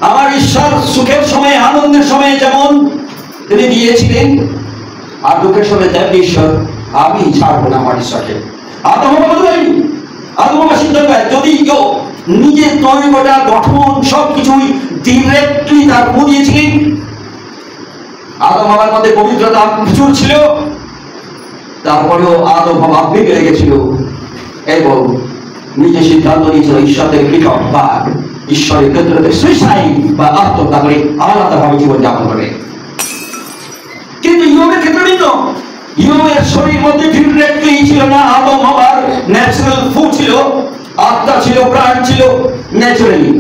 Speaker 1: আমার ঈশ্বর সুখের সময় আনন্দের সময় যেমন তিনি দিয়েছিলেন, আর দুঃখের সময় তেমনি ঈশ্বর আমি ছাড়বো না আমার ঈশ্বরকে। যদি কেউ নিজের তৈরি করা গঠন সবকিছুই ডিরেক্টলি তার বুঝিয়েছিলেন, আদম হাওয়ার মধ্যে পবিত্রতা প্রচুর ছিল, তারপরেও আদম হাওয়া বিগড়ে গেছিল এবং নিজে সিদ্ধান্ত নিয়েছিল ঈশ্বর থেকে পৃথক বা ঈশ্বরের ক্ষেত্রে সুইসাইড বা আত্মহত্যা করে আলাদাভাবে জীবনযাপন করে। কিন্তু ইয়োবের ক্ষেত্রে ভিন্ন। ইয়োবের শরীর মধ্যে ডিরেক্টলি ছিল না আদম হাওয়ার ন্যাচারাল ফুড ছিল, আত্মা ছিল, প্রাণ ছিল ন্যাচারালি।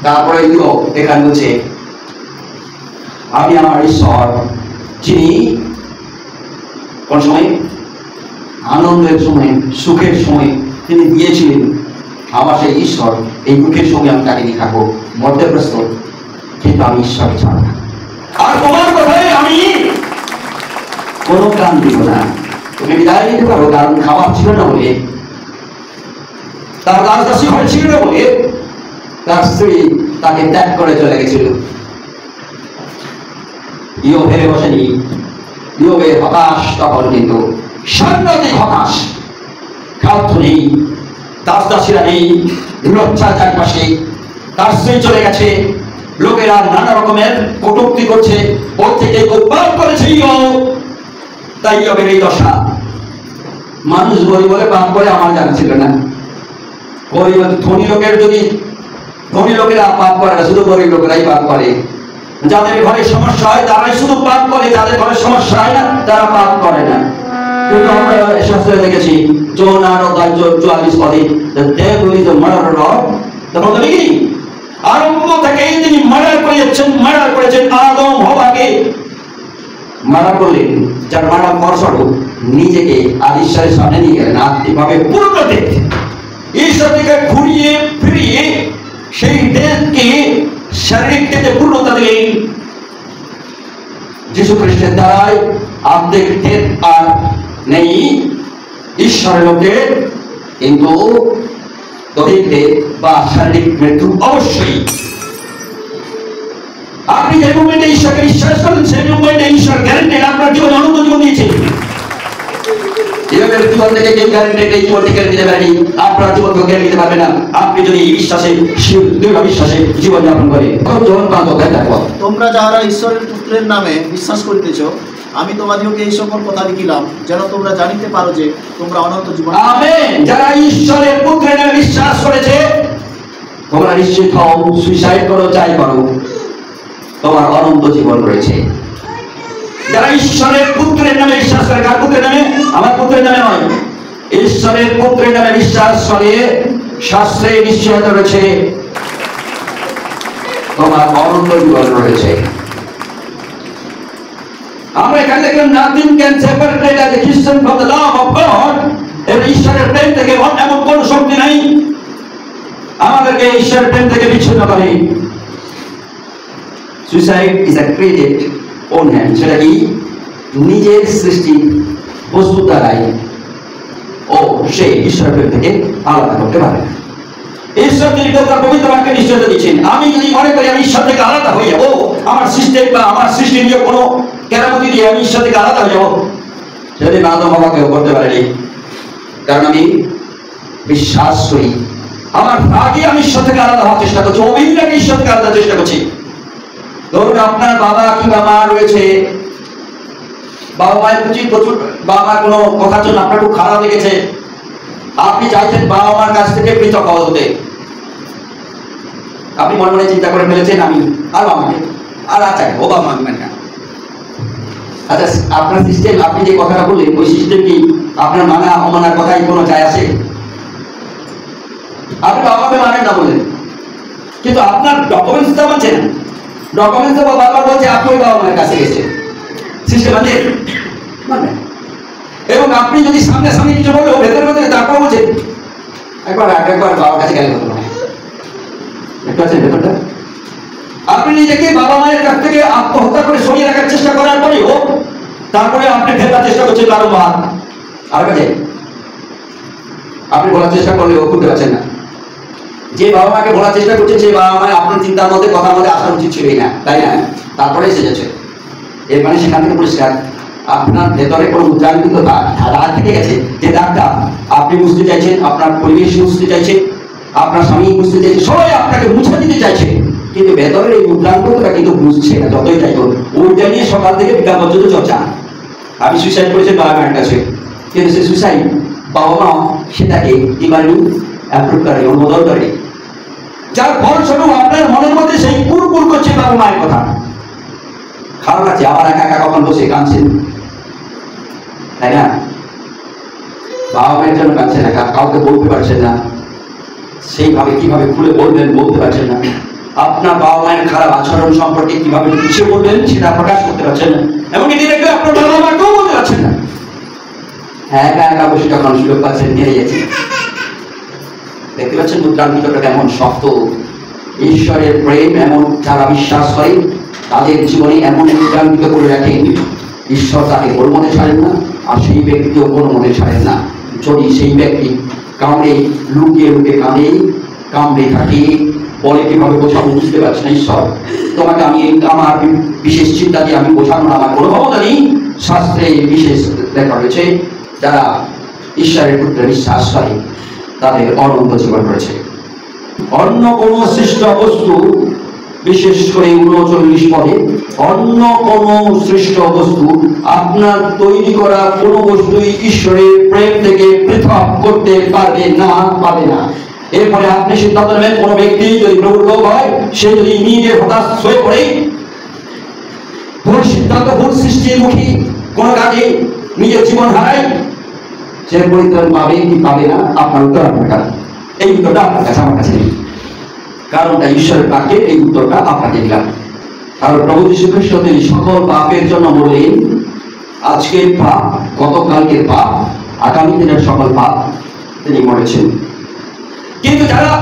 Speaker 1: তারপরে ইয়োব এখানে বলছে, আমি আমার ঈশ্বর যিনি কোন সময়? আনন্দের সময়, সুখের সময় তিনি দিয়েছিলেন, আমার সেই ঈশ্বর এই দুঃখের সময় আমি তাকে নিয়ে থাকবো, মরতে প্রস্তুত, কিন্তু আমি ঈশ্বরকে ছাড়ব না। আর তোমার কথায় আমি কোনো কান দিব না। তুমি বিদায় নিতে পারো, কারণ খাবার ছিল না বলে, তার রাজদাসী ঘরে ছিল না বলে তার স্ত্রী তাকে ত্যাগ করে চলে গেছিল। ইয়োব হেরে বসেনি। ইয়োবের হতাশ তখন কিন্তু সাংঘাতিক হতাশ। খাদ্য নেই, দাসদাসীরা নেই, লজ্জা চারপাশে, তার স্ত্রী চলে গেছে, লোকেরা নানা রকমের কটূক্তি করছে, ওর থেকে উৎপাদ করেছে ইয়োব। তাই ইয়োবের এই দশা। মানুষ গরিব বলে পাপ করে আমার জানা ছিল না। গরিব ধনী লোকের যদি ধনী লোকেরা পাপ করে না, শুধু গরিব লোকেরাই পাপ করে। যাদের ঘরে সমস্যা হয় তারাই শুধু পাপ করে, যাদের ঘরে সমস্যা হয় না তারা পাপ করে না। কিন্তু আমরা শাস্ত্রে দেখেছি জন 44 পদে the devil is the murderer of তখন তো দেখি আরম্ভ থেকে তিনি মার্ডার করেছেন আদম হাওয়াকে মার্ডার করলেন, যার মার্ডার ফলস্বরূপ নিজেকে আর ঈশ্বরের সামনে নিয়ে গেলেন আত্মিকভাবে পূর্ণ দেহ, ঈশ্বর থেকে ঘুরিয়ে ফিরিয়ে সেই দেহকে শারীরিক দেহে পূর্ণতা দিলেন। যিশু খ্রিস্টের দ্বারাই আত্মিক দেহ আর নেই, ঈশ্বরের মধ্যে কিন্তু দৈহিক দেহ বা শারীরিক মৃত্যু অবশ্যই। আপনি যে মুভমেন্টে ঈশ্বরকে বিশ্বাস করেন সেই মুভমেন্টে ঈশ্বর গ্যারান্টেড আপনার জীবনে অনন্ত জীবন দিয়েছে। এভাবে জীবন থেকে কেউ গ্যারান্টেড এই জীবন থেকে দিতে পারেনি, আপনার জীবনকে গ্যারান্টি দিতে পারবে না আপনি যদি এই বিশ্বাসে দৃঢ় বিশ্বাসে জীবনযাপন করে।
Speaker 3: তোমরা যাহারা ঈশ্বরের পুত্রের নামে বিশ্বাস করিতেছ, আমি তোমাদিগকে এই সকল কথা লিখিলাম যেন তোমরা জানিতে পারো যে তোমরা অনন্ত জীবন। আমেন।
Speaker 1: যারা ঈশ্বরের পুত্রের নামে বিশ্বাস করেছে তোমরা নিশ্চিত হও, সুইসাইড করো যাই করো, তোমার অনন্ত জীবন রয়েছে। যারা ঈশ্বরের পুত্রের নামে বিশ্বাস করে, কার পুত্রের নামে? আমার পুত্রের নামে নয়, ঈশ্বরের পুত্রের নামে বিশ্বাস করে, শাস্ত্রে নিশ্চয়তা রয়েছে তোমার অনন্ত জীবন রয়েছে। আমরা এখানে দেখলাম nothing can separate as a Christian from the love of God। এবং ঈশ্বরের প্রেম থেকে এমন কোন শক্তি নাই আমাদেরকে ঈশ্বরের প্রেম থেকে বিচ্ছিন্ন করে। Suicide is a created on hand, সেটা কি নিজের সৃষ্টি বস্তু দ্বারাই ও সে ঈশ্বরের প্রেম থেকে আলাদা করতে পারে না। ঈশ্বর তিনি তার পবিত্র বাক্যে নিশ্চয়তা দিচ্ছেন, আমি যদি মনে করি আমি ঈশ্বর থেকে আলাদা হয়ে যাবো, আমার সিস্টেম বা আমার সৃষ্টি নিয়ে কোনো কেরামতি দিয়ে আমি ঈশ্বর থেকে আলাদা হয়ে যাবো, সেটা আদম হাওয়াকেও করতে পারেনি। কারণ আমি বিশ্বাস করি আমার আগে আমি ঈশ্বর থেকে আলাদা হওয়ার চেষ্টা করছি, অভিনয়কে ঈশ্বর থেকে আলাদা চেষ্টা করছি। ধরুন আপনার বাবা কিংবা মা রয়েছে, বাবা মায়ের প্রচুর বাবা মার কোনো কথার জন্য আপনার খুব খারাপ লেগেছে, আপনি চাইছেন বাবা মার কাছ থেকে পৃথক হতে, আপনি মনে মনে চিন্তা করে ফেলেছেন আমি আর বাবা মাকে আর চাই ও বাবা মাকে মানে না। আচ্ছা, আপনার সিস্টেম, আপনি যে কথাটা বললেন ওই সিস্টেম কি আপনার মানা অমানার কথাই কোনো যায় আসে? আপনি বাবা মাকে মানেন না বললেন, কিন্তু আপনার ডকুমেন্টস তো মানছেন, ডকুমেন্টস তো বারবার বলছে আপনি ওই বাবা মায়ের কাছে গেছেন, সিস্টেম আছে মানে। এবং আপনি যদি সামনে সামনে কিছু বললেও ভেতরে ভেতরে তারপর বলছেন একবার বাবার কাছে গেলে হতো না, দেখতে পাচ্ছেন ভেতরটা। আপনি নিজেকে বাবা মায়ের কাছ থেকে আত্মহত্যা করে সরিয়ে রাখার চেষ্টা করার পরেও তারপরে আপনি ফেরার চেষ্টা করছেন বারংবার আর কাছে। আপনি বলার চেষ্টা করলেও করতে পারছেন না। যে বাবা মাকে বলার চেষ্টা করছেন সেই বাবা মা আপনার চিন্তার মধ্যে কথার মধ্যে আসা উচিত ছিলই না, তাই না? তারপরে এসে যাচ্ছে। এর মানে সেখান থেকে পরিষ্কার আপনার ভেতরে কোনো উদ্রাঙ্কিত দাগ থেকে গেছে, যে দাগটা আপনি বুঝতে চাইছেন, আপনার পরিবেশ বুঝতে চাইছে, আপনার স্বামী বুঝতে চাইছে, সবাই আপনাকে মুছে দিতে চাইছে, কিন্তু ভেতরের এই উদ্রাঙ্কটা কিন্তু বুঝছে না। যতই তাই করুন, ওইটা নিয়ে সকাল থেকে বিকাল পর্যন্ত চর্চা। আমি সুইসাইড করেছি বাবা মায়ের কাছে, কিন্তু সে সুইসাইড বাবা মা সেটাকে ইমানি অ্যাপ্রুভ করে, অনুমোদন করে, যার ফলস্বরূপ আপনার মনের মধ্যে সেই কুরকুর করছে বাবা মায়ের কথা। খারাপ আছে, আবার একা একা কখন বসে কাঁদছেন, তাই না? বাবা মায়ের জন্য কাঁদছেন, একা কাউকে বলতে পারছেন না, সেইভাবে কিভাবে খুলে বলবেন বলতে পারছেন না। আপনার বাবা মায়ের খারাপ আচরণ সম্পর্কে কিভাবে পিছিয়ে বলবেন সেটা প্রকাশ করতে পারছেন না, এমনকি ডিরেক্টলি আপনার বাবা মাকেও বলতে পারছেন না। একা একা বসে যখন সুযোগ পাচ্ছেন হেরে গেছে। দেখতে পাচ্ছেন মুদ্রাঙ্কিতটা কেমন শক্ত। ঈশ্বরের প্রেম এমন যারা বিশ্বাস করে তাদের জীবনে এমন মুদ্রাঙ্কিত করে রাখেন, ঈশ্বর তাকে কোনো মতে ছাড়েন না, আর সেই ব্যক্তিও কোনো মতে ছাড়েন না। যদি সেই ব্যক্তি কামড়ে লুকিয়ে লুকিয়ে কামড়ে থাকে, বলে কিভাবে বোঝাবো বুঝতে পারছি না, ঈশ্বর তোমাকে আমি আমার বিশেষ চিন্তা দিয়ে আমি বোঝানোর আমার কোনো ক্ষমতা নেই। শাস্ত্রে বিশেষ লেখা রয়েছে যারা ঈশ্বরের পুত্রে বিশ্বাস করে তাদের অনন্ত জীবন রয়েছে। অন্য কোন সৃষ্ট বস্তু, বিশেষ করে 39 পদে, অন্য কোন সৃষ্ট বস্তু আপনার তৈরি করা কোনো বস্তুই ঈশ্বরের প্রেম থেকে পৃথক করতে পারবে না। এরপরে আপনি সিদ্ধান্ত নেবেন, কোনো ব্যক্তি যদি প্রভুর লোক হয়, সে যদি নিজে হতাশ হয়ে পড়ে ভুল সিদ্ধান্ত, ভুল সৃষ্টির মুখী কোন কাজে নিজের জীবন হারায়, সে পরিত্রাণ পাবে কি পাবে না, আপনার উত্তর আপনার কাছে। এই উত্তরটা আপনার কাছে, আমার কাছে নেই, কারণটা ঈশ্বরের বাক্যে এই উত্তরটা আপনাকে দিলাম। কারণ প্রভু যীশু খ্রিস্ট তিনি সকল পাপের জন্য বললেন, আজকের পাপ, গতকালকের পাপ, আগামী দিনের সকল পাপ তিনি মরেছেন। কিন্তু যারা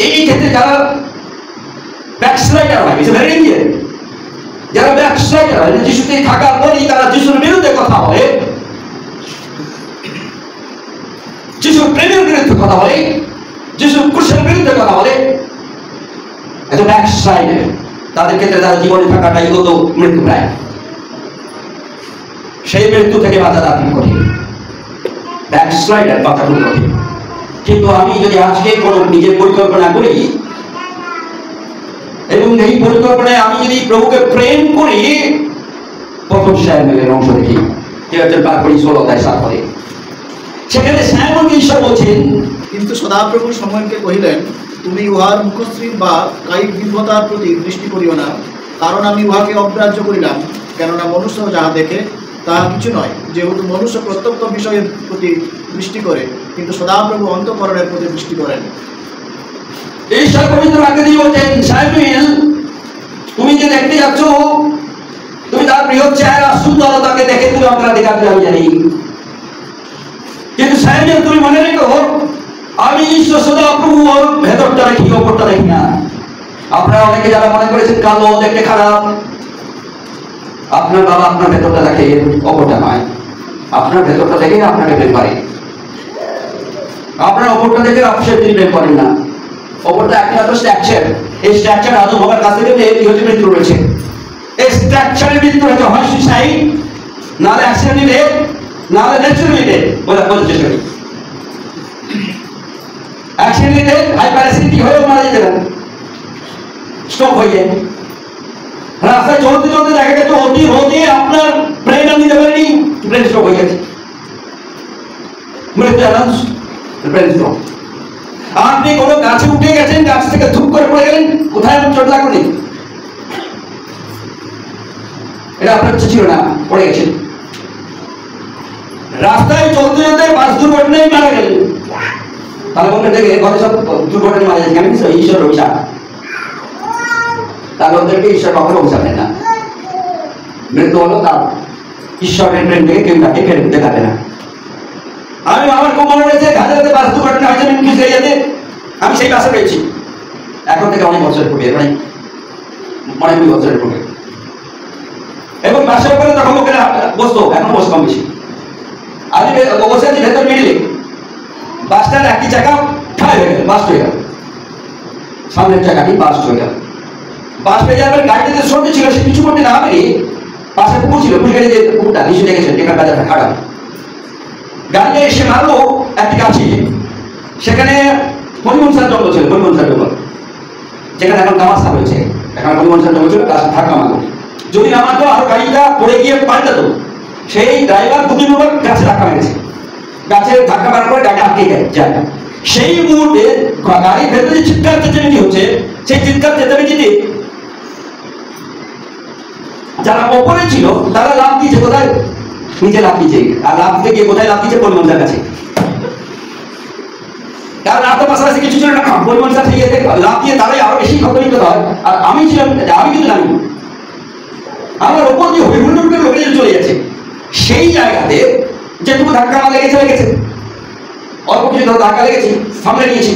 Speaker 1: এই ক্ষেত্রে যারা ব্যাকস্লাইডার হয়, যারা ব্যাকস্লাইডার হয়, যিশুতে থাকার পরই তারা যিশুর বিরুদ্ধে কথা বলে, যিশুর প্রেমের বিরুদ্ধে কথা বলে, যিশুর ক্রুশের বিরুদ্ধে কথা বলে, এত ব্যাকস্লাইডার, তাদের ক্ষেত্রে তারা জীবনে থাকাটাই হতো মৃত্যু প্রায়। সেই মৃত্যু থেকে বাঁচা দাবি কঠিন, ব্যাকস্লাইডার বাঁচা খুব কঠিন। কিন্তু আমি যদি আজকে কোনো নিজের পরিকল্পনা করি এবং এই পরিকল্পনায় আমি যদি প্রভুকে প্রেম করি, প্রথম স্যামুয়েলের অংশ দেখি 13:16 পরে, সেখানে স্যামুয়েলকে ঈশ্বর বলছেন,
Speaker 3: কিন্তু সদাপ্রভু সমুয়েলকে কহিলেন, তুমি উহার মুখশ্রীর বা কায়িক দিব্যতার প্রতি দৃষ্টি করিও না, কারণ আমি উহাকে অগ্রাহ্য করিলাম। কেননা মনুষ্য যাহা দেখে তাহা কিছু নয়, যেহেতু মনুষ্য প্রত্যক্ষ বিষয়ের প্রতি দৃষ্টি করে, কিন্তু সদাপ্রভু অন্তঃকরণের প্রতি দৃষ্টি করেন।
Speaker 1: ঈশ্বর পবিত্র বাক্যে দিয়ে বলছেন, স্যামুয়েল তুমি যে দেখতে যাচ্ছ, তুমি তার বৃহৎ চেহারা সুন্দরতাকে দেখে তুমি অগ্রাধিকার দিলে আমি জানি, কিন্তু স্যামুয়েল তুমি মনে রেখো, আমি ঈশ্বর সদাপ্রভু ওর ভেতরটা দেখি, ওপরটা দেখি না। আপনারা অনেকে যারা মনে করেছেন কালো দেখতে খারাপ, আপনার বাবা আপনার ভেতরটা দেখে, অপরটা নয়। আপনার ভেতরটা দেখে আপনাকে প্রেম করে, আপনার অপরটা দেখে আপসের তিনি প্রেম করেন না। অপরটা একটা স্ট্রাকচার, এই স্ট্রাকচার আদম হবার কাছ থেকে মৃত্যু রয়েছে। এই স্ট্রাকচারের মৃত্যু হচ্ছে হয় সুইসাইড, নাহলে অ্যাক্সিডেন্টালি ডেথ, নাহলে ন্যাচারালি ডেথ। বলার চেষ্টা করি, অ্যাক্সিডেন্টালি ডেথ, হাইপার অ্যাসিডিটি হয়েও মারা যেতে পারে, স্ট্রোক হয়ে যায়। রাস্তায় চলতে চলতে দেখা গেছে অতি রোদে আপনার ব্রেন নিতে পারেনি, ব্রেন স্ট্রোক হয়ে গেছে, মৃত্যু অ্যানাউন্স, ব্রেন স্ট্রোক। আপনি কোনো গাছে উঠে গেছেন, গাছ থেকে ধূপ করে পড়ে গেলেন, কোথায় আপনার চোট লাগলো? এটা আপনার ইচ্ছে ছিল না, পড়ে গেছেন। রাস্তায় চলতে চলতে বাস দুর্ঘটনায় মারা গেলেন, তাহলে মনে দেখে ঘরে সব দুর্ঘটনায় মারা যাচ্ছে, কেন ঈশ্বর অভিশাপ। তাহলে ওদেরকে ঈশ্বর কখনো অভিশাপ দেয় না, মৃত্যু হলো তার ঈশ্বরের প্রেম থেকে কেউ তাকে ফেরত দেখাবে না। আমি আমার খুব মনে রয়েছে হাজারাতে বাস দুর্ঘটনা হয়েছে যাতে আমি সেই বাসে পেয়েছি, এখন থেকে অনেক বছরের পূর্বে, অনেক বছরের পূর্বে। এবং বাসের উপরে তখন লোকেরা বসতো, এখন বসে কম বেশি। আমি বসে আছি ভেতর মিডিলে, বাসটার একটি চাকা ঠাই হয়ে গেল, বাস্ট হয়ে গেল, সামনের চাকাটি বাস্ট হয়ে গেল। বাস পেয়ে যাওয়ার গাড়িতে যে সরতে ছিল সে কিছু করতে না পেরে পাশে পুকুর ছিল, পুকুর গাড়ি যে পুকুরটা নিচে দেখেছেন টেকার বাজারটা খারাপ, গাড়িতে এসে মারলো একটি গাছে। সেখানে হরিমনসার জঙ্গল ছিল, হরিমনসার জঙ্গল যেখানে এখন কামাসা হয়েছে, এখন হরিমনসার জঙ্গল ছিল, গাছ ধাক্কা মারলো। যদি না মারতো আরো গাড়িটা পড়ে গিয়ে পাল্টাত। সেই ড্রাইভার দুদিন পর গাছে ধাক্কা মেরেছে, গাছের ধাক্কা মারার পরে গাড়ি আটকে যায়। সেই মুহূর্তে গাড়ির ভেতরে চিৎকার চেঁচামেচি হচ্ছে, সেই চিৎকার চেঁচামেচিতে যারা ওপরে ছিল তারা লাভ দিয়েছে, কোথায়? নিচে লাভ দিয়েছে। আর লাভ দিতে গিয়ে কোথায় লাভ দিয়েছে? পরিমঞ্জার কাছে। কারণ আর তো পাশাপাশি কিছু ছিল না, পরিমঞ্জা থেকে লাভ দিয়ে তারাই আরো বেশি ক্ষতবিক্ষত হয়। আর আমি ছিলাম, আমি কিন্তু জানি আমার ওপর দিয়ে হইহুল্লোড় করে লোকে চলে যাচ্ছে। সেই জায়গাতে যেটুকু ধাক্কা আমার লেগেছে, অল্প কিছু ধাক্কা লেগেছে, সামনে নিয়েছি।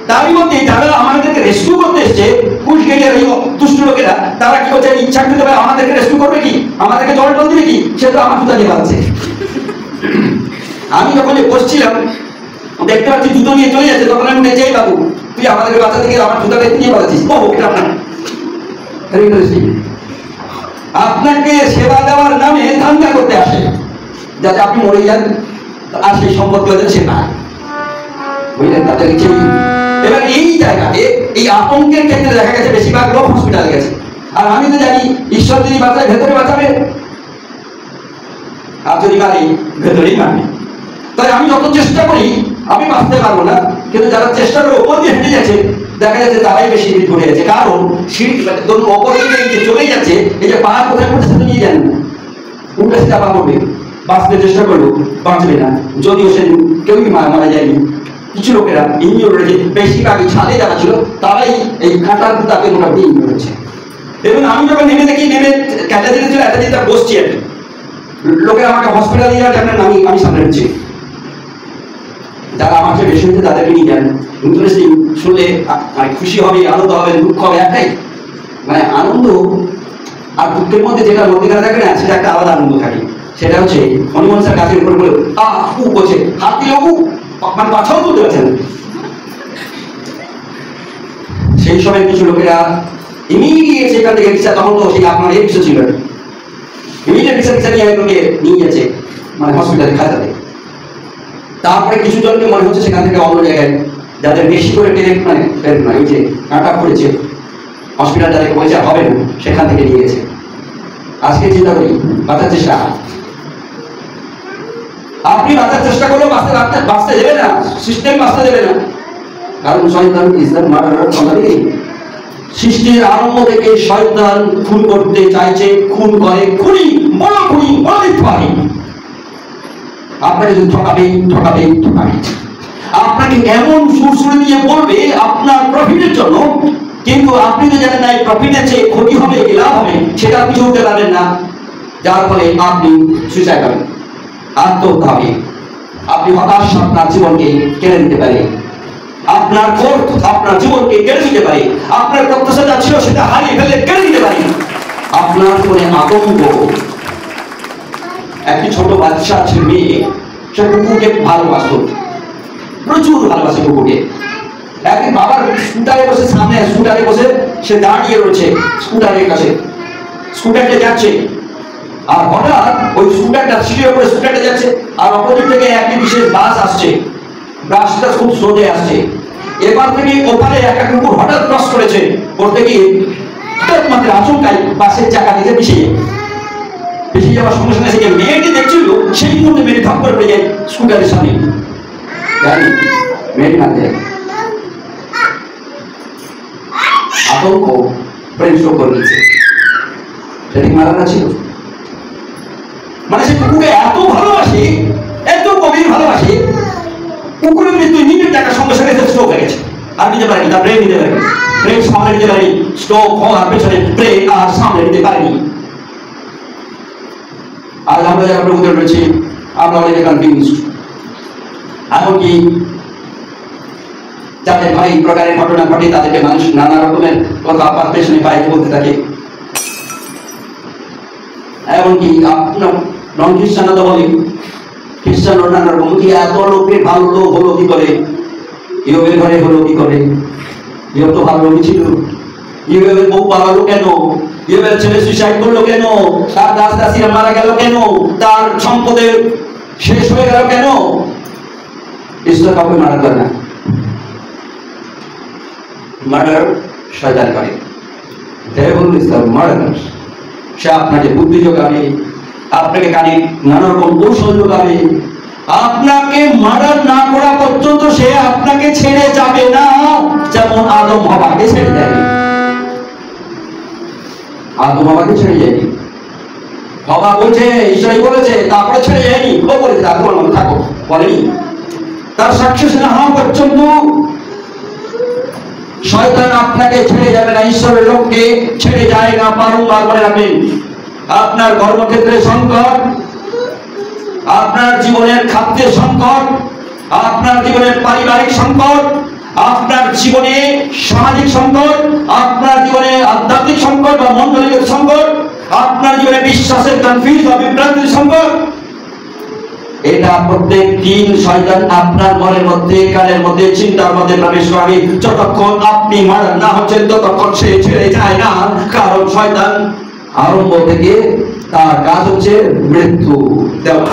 Speaker 1: তারই মধ্যে যারা আমাদেরকে রেস্কিউ করতে এসছে, পুলিশ গেটের এই দুষ্ট লোকেরা, তারা কি করছে? ইচ্ছা করতে পারে আমাদেরকে রেস্কিউ করবে কি, আমাদেরকে জল টল দিবে কি, সে তো আমার জুতা নিয়ে পাচ্ছে। আমি যখন বসছিলাম দেখতে পাচ্ছি জুতো নিয়ে চলে যাচ্ছে, তখন আমি যাই বাবু তুই আমাদেরকে বাঁচাতে গিয়ে আমার জুতাটা নিয়ে পাচ্ছিস। ও এটা আপনার আপনাকে সেবা দেওয়ার নামে ধান্দা করতে আসে, যাতে আপনি মরে যান আর সেই সম্পদ সে না, বুঝলেন? তাদের ইচ্ছে। এবার এই জায়গাতে এই আতঙ্কের ক্ষেত্রে দেখা গেছে বেশিরভাগ লোক হসপিটালে গেছে। আর আমি তো জানি ঈশ্বর যদি বাঁচায় ভেতরে বাঁচাবে, আর যদি পারি ভেতরেই মারবে। তাই আমি যত চেষ্টা করি আমি বাঁচতে পারবো না, কিন্তু যারা চেষ্টা করে ওপর দিয়ে হেঁটে যাচ্ছে দেখা যাচ্ছে তারাই বেশি সিঁড়ি ঘুরে যাচ্ছে। কারণ সিঁড়ি ধরুন ওপর দিকে চলে যাচ্ছে, এই যে পা কোথায় পড়ছে সেটা নিয়ে জানেন না, উল্টে সেটা পা পড়বে, বাঁচতে চেষ্টা করলো বাঁচবে না। যদিও সেদিন কেউই মারা যায়নি, কিছু লোকেরা ইঞ্জিওর রয়েছে, বেশিরভাগই ছাদে যারা ছিল তারাই এই কাঁটার দাগে মোটামুটি ইঞ্জিওর রয়েছে। এবং আমি যখন নেমে দেখি, নেমে ক্যাটাগরি ছিল একটা যেটা বসছি আর কি, লোকেরা আমাকে হসপিটালে নিয়ে যান, আমি সামনে রয়েছি। যারা আমাকে বেশি হচ্ছে তাদেরকে নিয়ে যান। ইন্টারেস্টিং শুনলে খুশি হবে, আনন্দ হবে, দুঃখ হবে, একটাই মানে আনন্দ আর দুঃখের মধ্যে যেটা মধ্যেখানে থাকে না, সেটা একটা আলাদা আনন্দ থাকে। সেটা হচ্ছে হনুমান স্যার গাছের উপর বলে উ করছে, হাত দিলে মানে পাছাও তুলতে পারছে না। সেই সময় কিছু লোকেরা ইমিডিয়েট সেখান থেকে রিক্সা, তখন তো সেই আপনার এই রিক্সা ছিল, ইমিডিয়েট রিক্সা নিয়ে লোকে নিয়ে গেছে মানে হসপিটালে খাতাতে। তারপরে কিছু জনকে মনে হচ্ছে সেখান থেকে অন্য জায়গায় যাদের বেশি করে মানে ওই যে কাঁটা পড়েছে হসপিটাল যাদেরকে বলছে হবে না, সেখান থেকে নিয়ে গেছে। আজকে চিন্তা করি বাঁচার চেষ্টা, আপনি বাঁচার চেষ্টা করলেও বাঁচতে দেবে না, সিস্টেম বাঁচতে দেবে না। কারণ শয়তান ইসলাম মারার সন্ধানে সৃষ্টির আরম্ভ থেকে শয়তান খুন করতে চাইছে, খুন করে, খুনি বড় মিথ্যাবাদী। আপনাকে যদি ঠকাবে, আপনাকে এমন সুরসুরি দিয়ে বলবে আপনার প্রফিটের জন্য, কিন্তু আপনি তো জানেন না এই প্রফিটের চেয়ে ক্ষতি হবে কি লাভ হবে সেটা আপনি বুঝতে পারেন না, যার ফলে আপনি সুইসাইড করেন, আত্মহত্যা হবে। আপনি হতাশ আপনার জীবনকে কেড়ে নিতে পারে, আপনার কোর্ট আপনার জীবনকে কেড়ে নিতে পারে, আপনার প্রত্যাশা যা ছিল সেটা হারিয়ে ফেলে কেড়ে নিতে পারে। আপনার মনে আতঙ্ক। একটি ছোট বাচ্চা ছিল, মেয়ে, সে কুকুরকে ভালোবাসত, প্রচুর ভালোবাসে কুকুরকে। একদিন বাবার স্কুটারে বসে, সামনে স্কুটারে বসে সে দাঁড়িয়ে রয়েছে স্কুটারের কাছে, স্কুটারটা যাচ্ছে, আর হঠাৎ ওই স্কুটারটা সিঁড়ির উপরে স্কুটারটা যাচ্ছে, আর অপোজিট থেকে একটি বিশেষ বাস আসছে, বাসটা খুব স্রোতে আসছে। এবার থেকে ওপারে একটা কুকুর হঠাৎ ক্রস করেছে, করতে গিয়ে তোমাদের আচমকাই বাসের চাকা দিতে পিছিয়ে যাওয়ার সঙ্গে সঙ্গে সে মেয়েটি দেখছিল, সেই মুহূর্তে মেয়েটি ধাপ করে পড়ে যায় স্কুটারের সামনে। জানি মেয়েটি না দেয় আতঙ্ক প্রেম শো করে নিচ্ছে। সেটি মারা ছিল, মানে সে কুকুরকে এত ভালোবাসে, এত গভীর ভালোবাসে, কুকুরের মৃত্যু মিনিট টাকার সঙ্গে সঙ্গে স্ট্রোক হয়ে গেছে। আর নিতে পারেনি, তার ব্রেন নিতে পারেনি, ব্রেন সামনে নিতে পারেনি, স্ট্রোক হওয়ার পেছনে ব্রেন আর সামনে নিতে পারেনি। আজ আমরা যারা প্রভুদের রয়েছি, আমরা অনেকে কনফিউজড। এমনকি যাদের ভাই প্রকারের ঘটনা ঘটে তাদেরকে মানুষ নানা রকমের কথা আপনার পেছনে পায়ে বলতে থাকে। এমনকি আপনার নন খ্রিস্টানরা তো বলে, খ্রিস্টান নানা রকম কি এত লোকের ভালো লোক হলো কি করে, ইয়োবের ঘরে হলো কি করে, ইয়োব তো ভালো লোকই ছিল, ইয়োবের বউ পালালো কেন, ইয়োবের ছেলে সুইসাইড করলো কেন, তার দাস দাসীরা মারা গেল কেন, তার সম্পদের শেষ হয়ে গেল কেন? ঈশ্বর কাউকে মারা করে না, মার্ডার শয়তান করে। Devil is the murderer. সে আপনাকে বুদ্ধি যোগাবে, আপনাকে কানে নানা রকম কৌশল যোগাবে, আপনাকে মার্ডার না করা পর্যন্ত সে আপনাকে ছেড়ে যাবে না। যেমন আদম হওয়াকে ছেড়ে যায়নি, আদম হওয়াকে ছেড়ে যায়নি। হওয়া বলছে, ঈশ্বরই বলেছে, তারপরে ছেড়ে যায়নি। ও বলেছে তোমার মনে থাকো, বলেনি। তার সাকসেস না হওয়া পর্যন্ত শয়তান আপনাকে ছেড়ে যাবে না। ঈশ্বরের লোককে ছেড়ে যায় না। বারংবার মনে রাখবেন, আপনার কর্মক্ষেত্রে সংকট, আপনার জীবনের খাদ্যের সংকট, আপনার জীবনের পারিবারিক সংকট, আপনার জীবনে সামাজিক সংকট, আপনার জীবনে আধ্যাত্মিক সংকট বা মন্ডলীয় সংকট, আপনার জীবনে বিশ্বাসের কনফিউজ বা বিভ্রান্তির সংকট, এটা প্রত্যেক দিন শয়তান আপনার মনের মধ্যে, কানের মধ্যে, চিন্তার মধ্যে প্রবেশ করে। যতক্ষণ আপনি মারা না হচ্ছেন ততক্ষণ সে ছেড়ে যায় না। কারণ শয়তান আরম্ভ থেকে তার কাজ হচ্ছে মৃত্যু দেওয়া।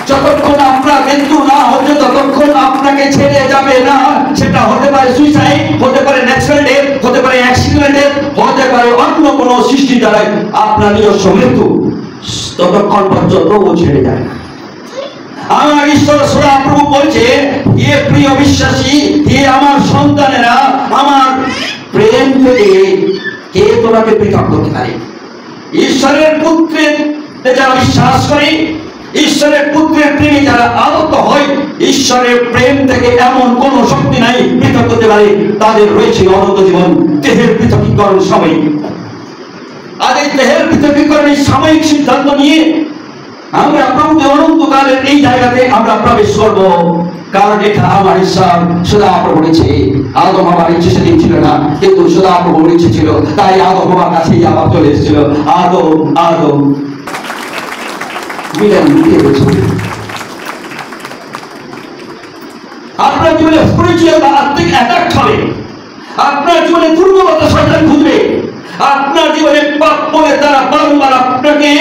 Speaker 1: যতক্ষণ আপনার মৃত্যু না হচ্ছে ততক্ষণ আপনাকে ছেড়ে যাবে না। সেটা হতে পারে সুইসাইড, হতে পারে ন্যাচারাল ডেথ, হতে পারে অ্যাক্সিডেন্ট, হতে পারে অন্য কোনো সৃষ্টি দ্বারা আপনার নিজস্ব মৃত্যু। ততক্ষণ পর্যন্ত ও ছেড়ে যায় না। আমার ঈশ্বর সদাপ্রভু বলছে, এ প্রিয় বিশ্বাসী, এ আমার সন্তানেরা, আমার প্রেম থেকে কে তোমাকে পৃথক করতে পারে? ঈশ্বরের পুত্রের যারা বিশ্বাস করে, ঈশ্বরের পুত্রের প্রেমে যারা আবদ্ধ হয়, ঈশ্বরের প্রেম থেকে এমন কোন শক্তি নাই পৃথক করতে পারে। তাদের রয়েছে অনন্ত জীবন। দেহের পৃথকীকরণ সাময়িক। আর এই দেহের পৃথকীকরণের সাময়িক সিদ্ধান্ত নিয়ে আমরা প্রভুকে অনন্তকালের এই জায়গাতে আমরা প্রবেশ করব। কারণ এটা আমার ঈশ্বর সদাপ্রভু বলেছে, আদম আমার ইচ্ছে সেদিন ছিল না, কিন্তু সদাপ্রভুর ইচ্ছে ছিল, তাই আদম আমার কাছেই আবার চলে এসেছিল। আদম মিলেন লুকিয়ে গেছে। আপনার জীবনে স্পিরিচুয়াল বা আত্মিক অ্যাটাক হবে, আপনার জীবনে দুর্বলতা শয়তান খুঁজবে, আপনার জীবনে পাপ বলে তারা বারংবার আপনাকে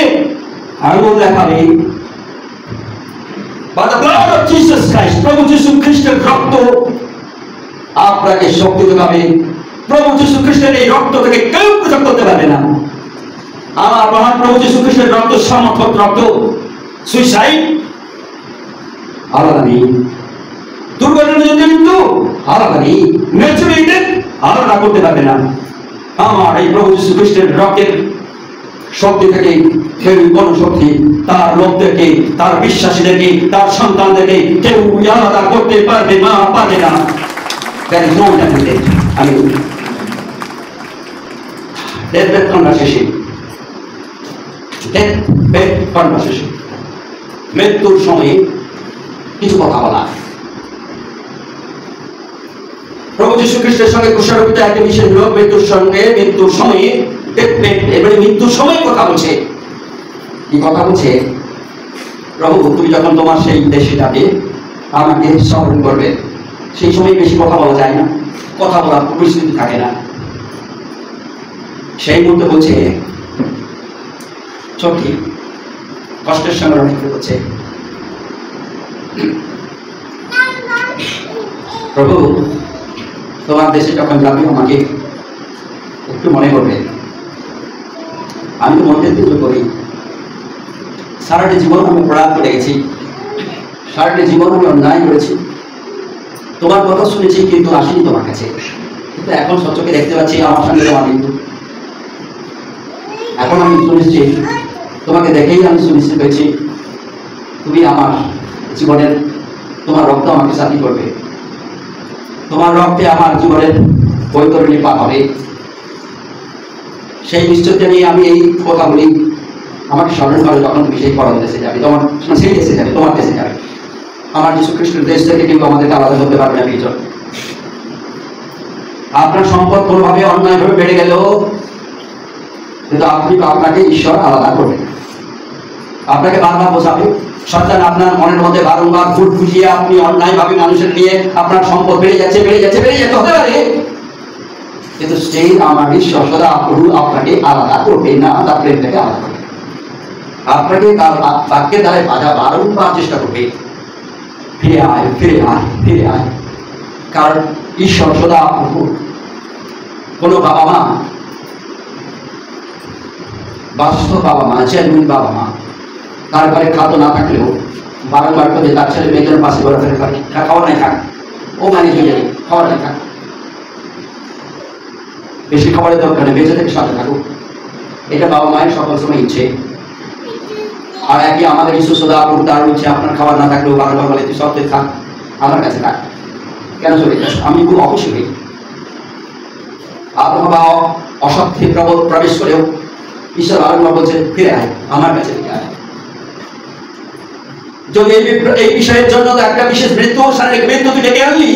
Speaker 1: আঙুল দেখাবে। By the blood of Jesus Christ, প্রভু যীশু খ্রিস্টের রক্ত আপনাকে শক্তি যোগাবে। প্রভু যীশু খ্রিস্টের এই রক্ত থেকে কেউ পৃথক করতে পারবে না। আমার মহান প্রভু যীশু খ্রিস্টের রক্ত সমর্থক রক্ত। সুইসাইড আলাদা নেই, দুর্ঘটনাজনিত মৃত্যু আলাদা নেই, ন্যাচুরাল ডেথ আলাদা করতে পারবে না। আমার এই প্রভু যীশু খ্রিস্টের রক্তের শক্তি থেকে কেউ কোন শক্তি তার লোকদেরকে, তার বিশ্বাসীদেরকে, তার সন্তানদেরকে কেউ আলাদা করতে পারবে না, পারবে না। আমি মৃত্যুর সময়ে কিছু কথা বলা। প্রভু যীশু খ্রিস্টের সঙ্গে কুশারোপিত একটা বিশেষ লোক মৃত্যুর সময়ে এবারে মৃত্যুর সময় কথা বলছে। কি কথা বলছে? প্রভু, তুমি যখন তোমার সেই দেশে যাবে আমাকে স্মরণ করবে। সেই সময় বেশি কথা বলা যায় না, কথা বলার পরিস্থিতি থাকে না। সেই মুহূর্তে বলছে, সত্যি কষ্টের সঙ্গে অনেক বলছে, প্রভু তোমার দেশে যখন যাবে আমাকে একটু মনে করবেন, আমি তো মধ্যে পুজো করি, সারাটি জীবন আমি অপরাধ করে গেছি, সারাটি জীবন আমি অন্যায় করেছি, তোমার কথা শুনেছি কিন্তু আসিনি তোমার কাছে, কিন্তু এখন সচকে দেখতে পাচ্ছি আমার সঙ্গে তোমার কিন্তু এখন আমি সুনিশ্চিত, তোমাকে দেখেই আমি সুনিশ্চিত হয়েছি তুমি আমার জীবনের, তোমার রক্ত আমাকে সাথী করবে, তোমার রক্তে আমার জীবনের বৈতরণী পার হবে। সেই নিশ্চয়তা নিয়ে আমি এই কথা বলি, আমাকে স্মরণ করে যখন তুমি সেই পরম দেশে যাবে, তোমার সেই দেশে যাবে, তোমার দেশে যাবে। আমার যীশু খ্রিস্টের দেশ থেকে কিন্তু আমাদেরকে আলাদা করতে পারবে না কিছু। আপনার সম্পদ কোনোভাবে অন্যায়ভাবে বেড়ে গেল, কিন্তু আপনাকে ঈশ্বর আলাদা করবে, আপনাকে বারবার বোঝাবে। শয়তান আপনার মনের মধ্যে বারংবার ভুল বুঝিয়ে আপনি অন্যায়ভাবে মানুষের নিয়ে আপনার সম্পদ বেড়ে যাচ্ছে হতে পারে, কিন্তু সেই আমার ঈশ্বর সদা প্রভু আপনাকে আলাদা করবে না, তার প্রেম থেকে আলাদা করবে, আপনাকে তার বাক্যের দ্বারা বাধা বারংবার চেষ্টা করবে, ফিরে আয় ফিরে আয় ফিরে আয়। কারণ ঈশ্বর সদা প্রভু। কোনো বাবা মা, বাস্তব বাবা মা, জেনুইন বাবা মা, তারপরে খাদ্য না থাকলেও বারংবার করে তার ছেলে মেয়েদের পাশে ঘোরা ফেরে পারে, খাওয়া নাই খাক, ও মানে হয়ে যাবে, খাওয়া নাই খাক, বেশি খাবারের দরকার নেই, বেঁচে থেকে সাথে থাকুক, এটা বাবা মায়ের সকল সময় ইচ্ছে। আর একই আমাদের ঈশ্বর সদা প্রভু তার ইচ্ছে, আপনার খাবার না থাকলেও বারবার বলে তুই সব থাক, আমার কাছে থাক, কেন চলে যাস? আমি খুব অখুশি হই। আবহাওয়া অসত্যে প্রবেশ করেও ঈশ্বর বারংবার বলছে ফিরে আয়, আমার কাছে ফিরে আয়। যদি এই বিষয়ের জন্য একটা বিশেষ মৃত্যু, শারীরিক মৃত্যু তুই ডেকে আনলি,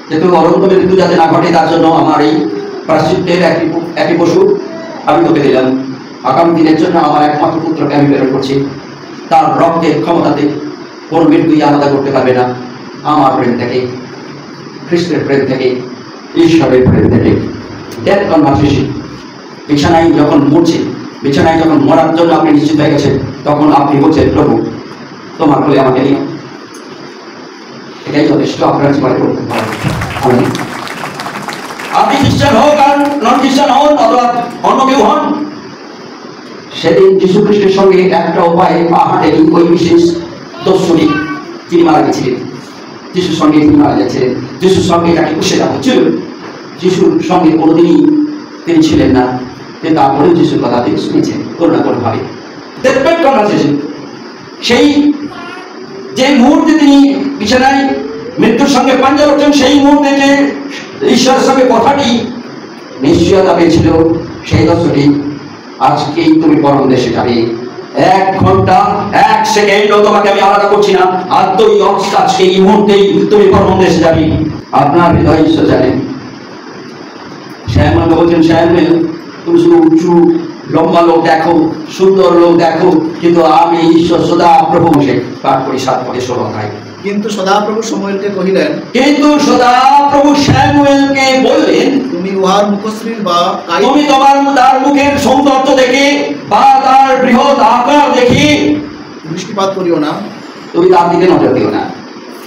Speaker 1: যেহেতু অনন্ত মৃত্যু যাতে না ঘটে তার জন্য আমার এই প্রায়শ্চিত্তের একটি পশু আমি তোকে দিলাম। আগামী দিনের জন্য আমার একমাত্র পুত্রকে আমি প্রেরণ করছি, তার রক্তের ক্ষমতাতে কোন মৃত্যুই আলাদা করতে পারবে না আমার প্রেম থেকে, খ্রিস্টের প্রেম থেকে, ঈশ্বরের প্রেম থেকে। ডেথ কনভারসেশন, বিছানায় যখন মরছে, বিছানায় যখন মরার জন্য আপনি নিশ্চিত হয়ে গেছেন, তখন আপনি বলছেন প্রভু তোমার বলে আমাকে নিও, এটাই যথেষ্ট আপনার জীবনে করতে পারেন। আপনি খ্রিস্টান হোক আর নন খ্রিস্টান হন অথবা অন্য কেউ হন, সেদিন যীশু খ্রিস্টের সঙ্গে একটা উপায়ে পাহাড়ে ওই বিশেষ দর্শনী তিনি মারা গেছিলেন, যিশুর সঙ্গে তিনি মারা যাচ্ছিলেন, যিশুর সঙ্গে তাকে পুষে দেওয়া হচ্ছিল। যিশুর সঙ্গে কোনোদিনই তিনি ছিলেন না, কিন্তু তারপরেও যিশুর কথা তিনি শুনেছেন কোনো না কোনোভাবে। সেই যে মুহূর্তে তিনি বিছানায় মৃত্যুর সঙ্গে পাঞ্জা করছেন, সেই মুহূর্তে যে ঈশ্বরের সঙ্গে কথাটি নিশ্চয়তা পেয়েছিল, সেই দর্শটি আজকেই তুমি পরম দেশে যাবে, 1 ঘন্টা 1 সেকেন্ডও তোমাকে আমি আলাদা করছি না, আদৌ আজকে এই মুহূর্তেই তুমি পরম দেশে যাবে। আপনার হৃদয় ঈশ্বর জানেন। শ্যামল বলছেন, শ্যামল তুমি শুধু উঁচু লম্বা লোক দেখো, সুন্দর লোক দেখো, কিন্তু আমি ঈশ্বর সদা প্রভু সে পাঠ করি 7:16।
Speaker 3: কিন্তু সদাপ্রভু শমূয়েলকে কহিলেন,
Speaker 1: কিন্তু সদাপ্রভু স্যামুয়েলকে বললেন,
Speaker 3: তুমি উহার মুখশ্রীর বা
Speaker 1: তুমি তোমার তার মুখের সৌন্দর্য দেখে বা তার বৃহৎ আকার দেখে
Speaker 3: দৃষ্টিপাত করিও না,
Speaker 1: তুমি তার দিকে নজর দিও না,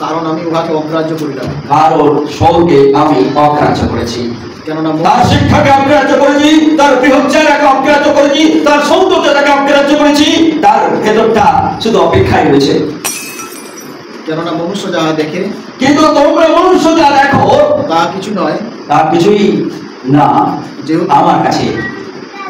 Speaker 3: কারণ আমি উহাকে অগ্রাহ্য করিলাম।
Speaker 1: কারণ সৌকে আমি অগ্রাহ্য করেছি,
Speaker 3: কেননা
Speaker 1: তার শিক্ষাকে অগ্রাহ্য করেছি, তার বৃহৎ চেহারাকে অগ্রাহ্য করেছি, তার সৌন্দর্যটাকে অগ্রাহ্য করেছি, তার ভেতরটা শুধু অপেক্ষায় রয়েছে।
Speaker 3: কেননা মনুষ্য যাহা দেখে,
Speaker 1: কিন্তু তোমরা মনুষ্য যা দেখো
Speaker 3: তাহা কিছু নয়,
Speaker 1: তার কিছুই না
Speaker 3: যেহেতু
Speaker 1: আমার কাছে,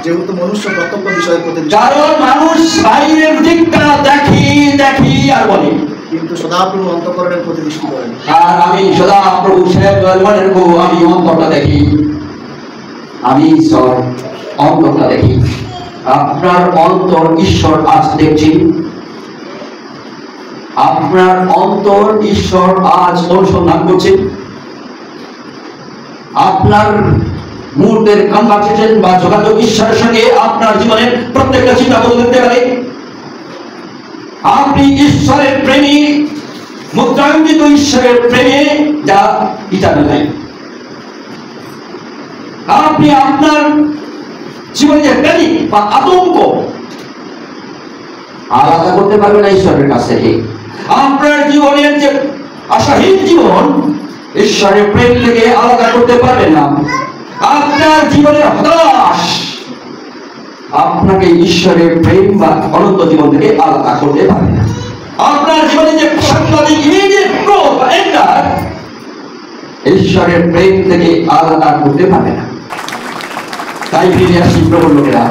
Speaker 3: যেহেতু মনুষ্য প্রত্যক্ষ বিষয়ের প্রতি,
Speaker 1: কারণ মানুষ বাইরের দিকটা দেখি আর বলে,
Speaker 3: কিন্তু সদাপ্রভু অন্তঃকরণের প্রতি দৃষ্টি করেন।
Speaker 1: আর আমি সদাপ্রভু মনের আমি অন্তরটা দেখি, আমি ঈশ্বর অন্তরটা দেখি। আপনার অন্তর ঈশ্বর আজ দেখছি, আপনার অন্তর ঈশ্বর আজ অনুসন্ধান করছে। আপনার মুহূর্তের কনভারসেশন বা যোগাযোগ ঈশ্বরের সঙ্গে আপনার জীবনের প্রত্যেকটা চিন্তা বদলে দিতে পারে। আপনি ঈশ্বরের প্রেমী, মুদ্রাঙ্কিত ঈশ্বরের প্রেমে যা ইটারনাল লাইফ। আপনি আপনার জীবনে যে প্যানিক বা আতঙ্ক আলাদা করতে পারবেন না ঈশ্বরের কাছ থেকে। আপনার জীবনের যে আশাহীন জীবন ঈশ্বরের প্রেম থেকে আলাদা করতে পারবেন না। আপনার জীবনের হতাশ আপনাকে ঈশ্বরের প্রেম বা অনন্ত জীবন থেকে আলাদা করতে পারে না। আপনার জীবনে যে সাংঘাতিক ইমিডিয়েট গ্রোথ বা এন্টার ঈশ্বরের প্রেম থেকে আলাদা করতে পারে না। তাই ফিরে আসি প্রবল লোকেরা,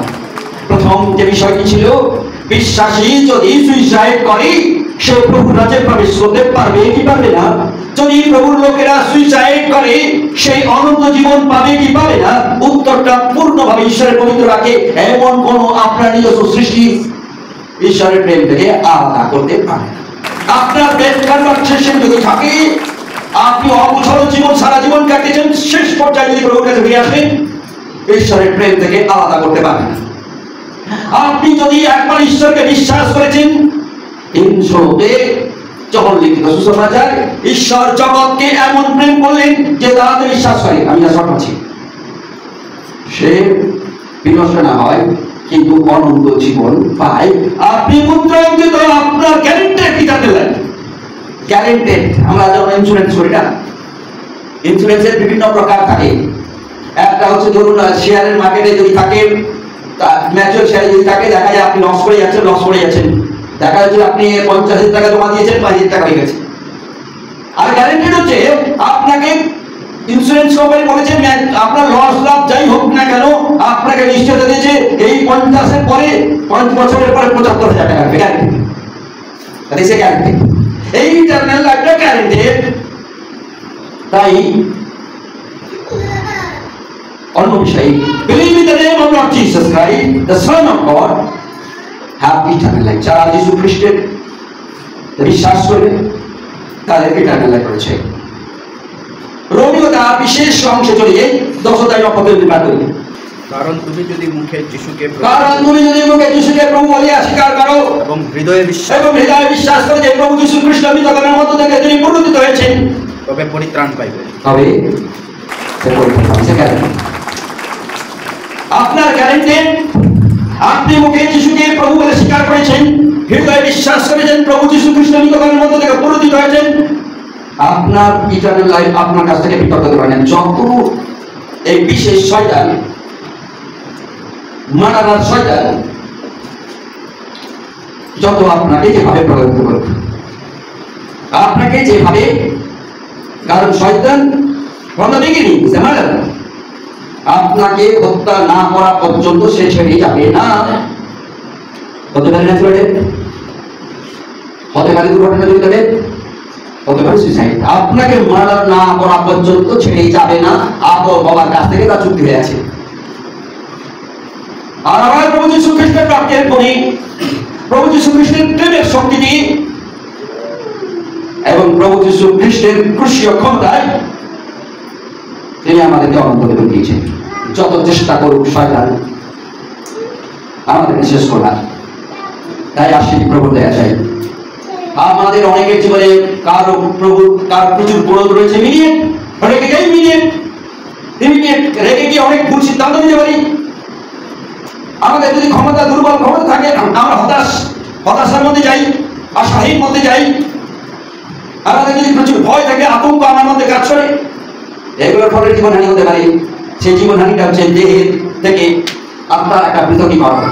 Speaker 1: প্রথম যে বিষয়টি ছিল বিশ্বাসী যদি সুইসাইড করে সে প্রভুর রাজ্যে প্রবেশ করতে পারবে কি পারবে না? যদি প্রভুর লোকেরা সুইসাইড করে সেই অনন্ত জীবন পাবে কি পাবে না? উত্তরটা পূর্ণভাবে ঈশ্বরের পবিত্র রাখে। এমন কোন আপনার নিজস্ব সৃষ্টি ঈশ্বরের প্রেম থেকে আলাদা করতে পারে না। আপনার বেস্ট কনভারসেশন যদি থাকে, আপনি অবসর জীবন সারা জীবন কাটিয়েছেন, শেষ পর্যায়ে যদি প্রভুর কাছে ফিরে আসেন ঈশ্বরের প্রেম থেকে আলাদা করতে পারবেন না। আপনি যদি একবার ঈশ্বরকে বিশ্বাস করেছেন, যখন লিখিত সুসমাচার ঈশ্বর জগৎকে এমন প্রেম করলেন যে তারা বিশ্বাস করে, আমি আশা করছি সে বিনষ্ট না হয় কিন্তু অনন্ত জীবন পায়। আপনি মুদ্রাঙ্কিত আপনার গ্যারেন্টেড কি জানতে লাগেন? গ্যারেন্টেড আমরা যেমন ইন্স্যুরেন্স করি না, ইন্স্যুরেন্সের বিভিন্ন প্রকার থাকে। একটা হচ্ছে ধরুন শেয়ারের মার্কেটে যদি থাকে, ম্যাচুয়ার শেয়ারে যদি থাকে, দেখা যায় আপনি লস করে যাচ্ছেন, দেখা যাচ্ছে আপনি 50,000 টাকা জমা দিয়েছেন, 5,000 টাকা হয়ে গেছে। আর গ্যারেন্টেড হচ্ছে আপনাকে ইন্স্যুরেন্স কোম্পানি বলেছে আপনার লস লাভ যাই হোক না কেন আপনাকে নিশ্চয়তা দিয়েছে এই 50-এর পরে 5 বছরের পরে 75,000 টাকা হবে, গ্যারেন্টেড। গ্যারেন্টেড এই ইটারনাল লাইফটা গ্যারেন্টেড। তাই অন্য বিষয় believe in the name of Lord Jesus Christ, the Son of God, have eternal life. যারা যীশু খ্রিস্টের বিশ্বাস করবে তাদের ইটারনাল লাইফ রয়েছে। রোমীয় তার বিশেষ অংশে চলে যাই 10 অধ্যায় 9 পদ নির্মাণ করি।
Speaker 5: কারণ তুমি যদি মুখে যিশুকে
Speaker 1: প্রভু বলে স্বীকার করো
Speaker 5: এবং হৃদয়ে
Speaker 1: বিশ্বাস করে যে প্রভু যীশু খ্রিস্ট মৃতদের মধ্য থেকে তিনি পুনরুত্থিত হয়েছেন,
Speaker 5: তবে পরিত্রাণ পাইবে।
Speaker 1: আপনার গ্যারেন্টেড। আপনি মুখে যিশুকে প্রভু বলে স্বীকার করেছেন, হৃদয়ে বিশ্বাস করেছেন প্রভু যীশু খ্রিস্ট মৃতদের মধ্য থেকে পুনরুত্থিত হয়েছেন, আপনার ইটারনাল লাইফ আপনার কাছ থেকে পৃথক হতে পারে না। যত এই বিশেষ শয়তান, মারার শয়তান যত আপনাকে যেভাবে প্রভাবিত করবে, আপনাকে যেভাবে, কারণ শয়তান from the beginning is a murderer, আপনাকে হত্যা না করা পর্যন্ত সে ছেড়ে যাবে না। হতে পারে ন্যাচুরাল, হতে পারে দুর্ঘটনাজনিত ডেথ, হতে পারে সুইসাইড। আপনাকে মার্ডার না করা পর্যন্ত ছেড়ে যাবে না। আপনার বাবার কাছ থেকে তা চুক্তি হয়ে আছে। আর আমার প্রভু যীশু খ্রিস্টের প্রাপ্তের পরে প্রভু যীশু খ্রিস্টের প্রেমের শক্তি দিয়ে এবং প্রভু যীশু খ্রিস্টের ক্রুশীয় ক্ষমতায় তিনি আমাদেরকে অনন্ত জীবন দিয়েছেন। যত চেষ্টা করুক শয়তান আমাদেরকে শেষ করার, তাই আসেনি প্রভু দয়া চাই। আমাদের অনেকের জীবনে কারো প্রচুর বড় রয়েছে, মিনিয়েট রেগে যাই, মিনিয়েট রেগে গিয়ে অনেক ভুল সিদ্ধান্ত নিতে পারি। আমাদের যদি দুর্বল ক্ষমতা থাকে আমরা হতাশার মধ্যে যাই, আশাহীন মধ্যে যাই। আমাদের যদি প্রচুর ভয় থাকে, আতঙ্ক আমার মধ্যে কাজ করে, এগুলোর ফলে জীবনহানি হতে পারে। সেই জীবনহানিটা হচ্ছে দেহের থেকে আপনার একটা পৃথকীকরণ।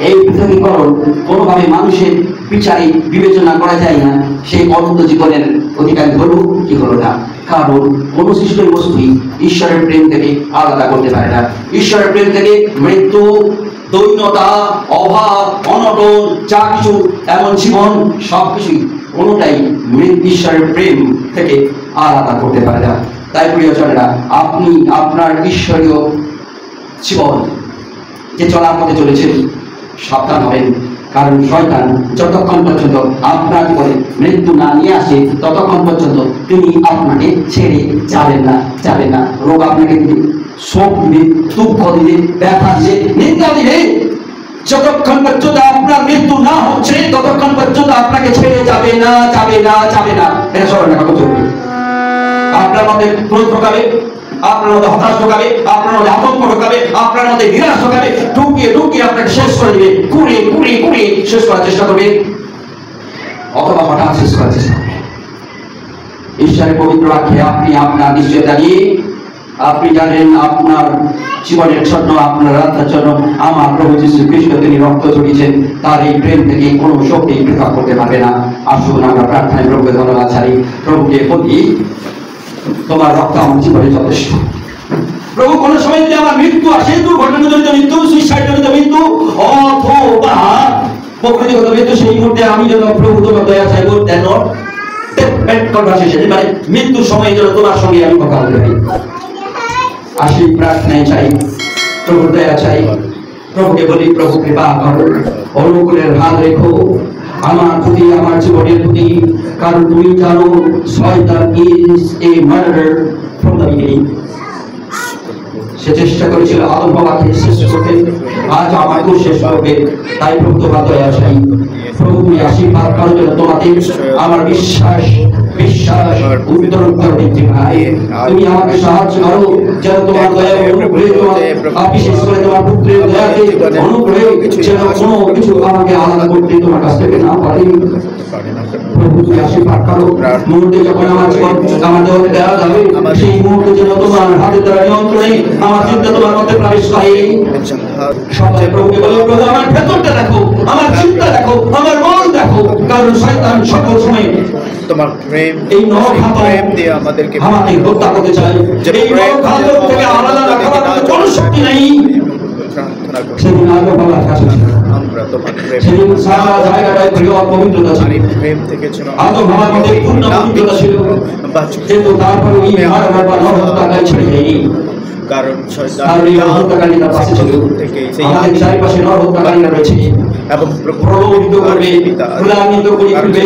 Speaker 1: এই পৃথকীকরণ কোনোভাবে মানুষের বিচারে বিবেচনা করা যায় না সেই অনন্ত জীবনের অধিকারী হলো কি হলো না। কারণ কোন সৃষ্ট বস্তুই ঈশ্বরের প্রেম থেকে আলাদা করতে পারে না। ঈশ্বরের প্রেম থেকে মৃত্যু, দৈন্যতা, অভাব, অনটন, যা কিছু এমন জীবন সবকিছুই কোনোটাই ঈশ্বরের প্রেম থেকে আলাদা করতে পারে না। তাই প্রিয়জনেরা, আপনি আপনার ঈশ্বরীয় জীবন যে চলার পথে চলেছেন সাবধান হবেন। কারণ শয়তান যতক্ষণ পর্যন্ত আপনার জীবনে মৃত্যু না নিয়ে আসে ততক্ষণ পর্যন্ত তিনি আপনাকে ছেড়ে যাবেন না। রোগ আপনাকে দিবে, শোক দিবে, দুঃখ দিবে, ব্যথা দিবে, নিন্দা দিবে। যতক্ষণ পর্যন্ত আপনার মৃত্যু না হচ্ছে ততক্ষণ পর্যন্ত আপনাকে ছেড়ে যাবে না। এটা স্মরণ রাখা জরুরি। আপনার মধ্যে ক্রোধ ঢোকাবে, আপনার মধ্যে হতাশ ঢোকাবে, আপনার মধ্যে আতঙ্ক ঢোকাবে, আপনার মধ্যে নিরাশ ঢোকাবে, ঢুকিয়ে আপনাকে শেষ করে দিবে, কুড়িয়ে শেষ করার চেষ্টা করবে, অথবা হঠাৎ শেষ করার চেষ্টা করবে। ঈশ্বরের পবিত্র বাক্যে আপনি আপনার নিশ্চয়তা নিয়ে আপনি জানেন আপনার জীবনের জন্য, আপনার রাস্তার জন্য আমার প্রভু যীশু খ্রিস্ট তিনি রক্ত ঝরিয়েছেন। তার এই প্রেম থেকে কোনো শক্তি পৃথক করতে পারবে না। আসুন আমরা প্রার্থনায় প্রভুকে ধন্যবাদ ছাড়ি। প্রভুকে বলি, তোমার রক্ত আমার জীবনে যথেষ্ট। প্রভু, কোন সময় যদি আমার মৃত্যু আসে, দুর্ঘটনাজনিত মৃত্যু, সুইসাইডজনিত মৃত্যু অথবা প্রকৃতিগত মৃত্যু, সেই মুহূর্তে আমি যেন প্রভু তোমার দয়া চাইব, দেন মানে মৃত্যুর সময় যেন তোমার সঙ্গে আমি কথা বলতে পারি। আসি প্রার্থনায় চাই, প্রভু দয়া চাই। প্রভুকে বলি, প্রভু কৃপা করো, অনুকূলের হাত রেখো আমার প্রতি, আমার জীবনের প্রতি। কারণ তুমি জানো, শয়তান is a murderer from the beginning. সে চেষ্টা করেছিল আদম বাবাকে শেষ করতে, আজ আমাকেও শেষ করবে। তাই প্রভু তোমার দয়া চাই। প্রভু তুমি আশীর্বাদ করো যেন তোমাদের আমার বিশ্বাস উত্তরণ করবে। তুমি আমাকে সাহায্য করো যেন তোমার দয়া অনুগ্রহে, বিশেষ করে তোমার পুত্রের দয়াতে অনুগ্রহে যেন কোনো কিছু আমাকে আলাদা করতে তোমার কাছ থেকে না পারে। প্রভু তুমি আশীর্বাদ করো। মুহূর্তে যখন আমার জীবন আমার দেহকে দেওয়া যাবে, সেই মুহূর্তে যেন তোমার হাতে দ্বারা নিয়ন্ত্রণে আমার চিন্তা তোমার মধ্যে প্রবেশ করে। সবাই প্রভুকে বলো, প্রভু আমার ভেতরটা দেখো, আমার চিন্তা দেখো, আমার মন দেখো। কারণ শয়তান সকল সময়
Speaker 5: তোমার প্রেম,
Speaker 1: এই নরঘাতক
Speaker 5: প্রেম দিয়ে আমাদেরকে
Speaker 1: আমাকে হত্যা করতে চায়। এই নরঘাতক থেকে আলাদা রাখার কোনো শক্তি নাই।
Speaker 5: প্রার্থনা করি
Speaker 1: সেদিন আগে বাবার কাছে
Speaker 5: আমরা তোমার প্রেম,
Speaker 1: সেদিন সারা জায়গাটায় প্রিয় পবিত্রতা ছিল।
Speaker 5: এই প্রেম থেকে যেন
Speaker 1: আদম বাবার মধ্যে পূর্ণ পবিত্রতা ছিল, কিন্তু তারপরে ওই মারার বা নরহত্যাকারী ছেড়ে যায়নি।
Speaker 5: কারণ
Speaker 1: আর এই নরহত্যাকারীরা পাশে ছিল, আমাদের চারিপাশে নরহত্যাকারীরা রয়েছে
Speaker 5: এবং
Speaker 1: প্রলোভিত করবে, ভুলান্বিত করে তুলবে,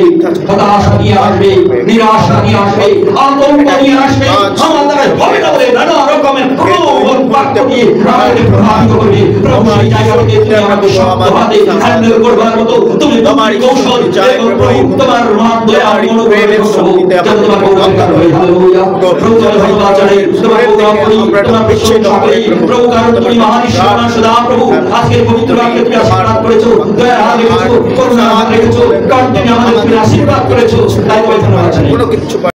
Speaker 1: হতাশা নিয়ে আসবে, নিরাশা নিয়ে আসবে, আতঙ্ক নিয়ে আসবে। আমার দ্বারা হবে না বলে নানা রকমের প্রলোভন বাক্য দিয়ে আমাদেরকে প্রভাবিত করবে। প্রভু সেই জায়গা থেকে তুমি আমাকে শক্তভাবে হ্যান্ডেল করবার মতো তুমি তোমার কৌশল এবং প্রভু তোমার মহান দয়া অনুগ্রহের প্রভু যেন তোমার গৌরবগান হয়ে। হালেলুয়া। প্রভু ধন্যবাদ জানাই, তোমার গৌরব করি, তোমার প্রশংসা করি। প্রভু কারণ তুমি মহান ঈশ্বর, মহান সদা। প্রভু আজকের পবিত্র বাক্যে তুমি আশীর্বাদ করেছো, দয়া হাত রেখেছো, করুণা হাত রেখেছো। কারণ তুমি আমাদের আশীর্বাদ করেছো, তাই তোমায় ধন্যবাদ জানাই।
Speaker 5: কোনো কিছু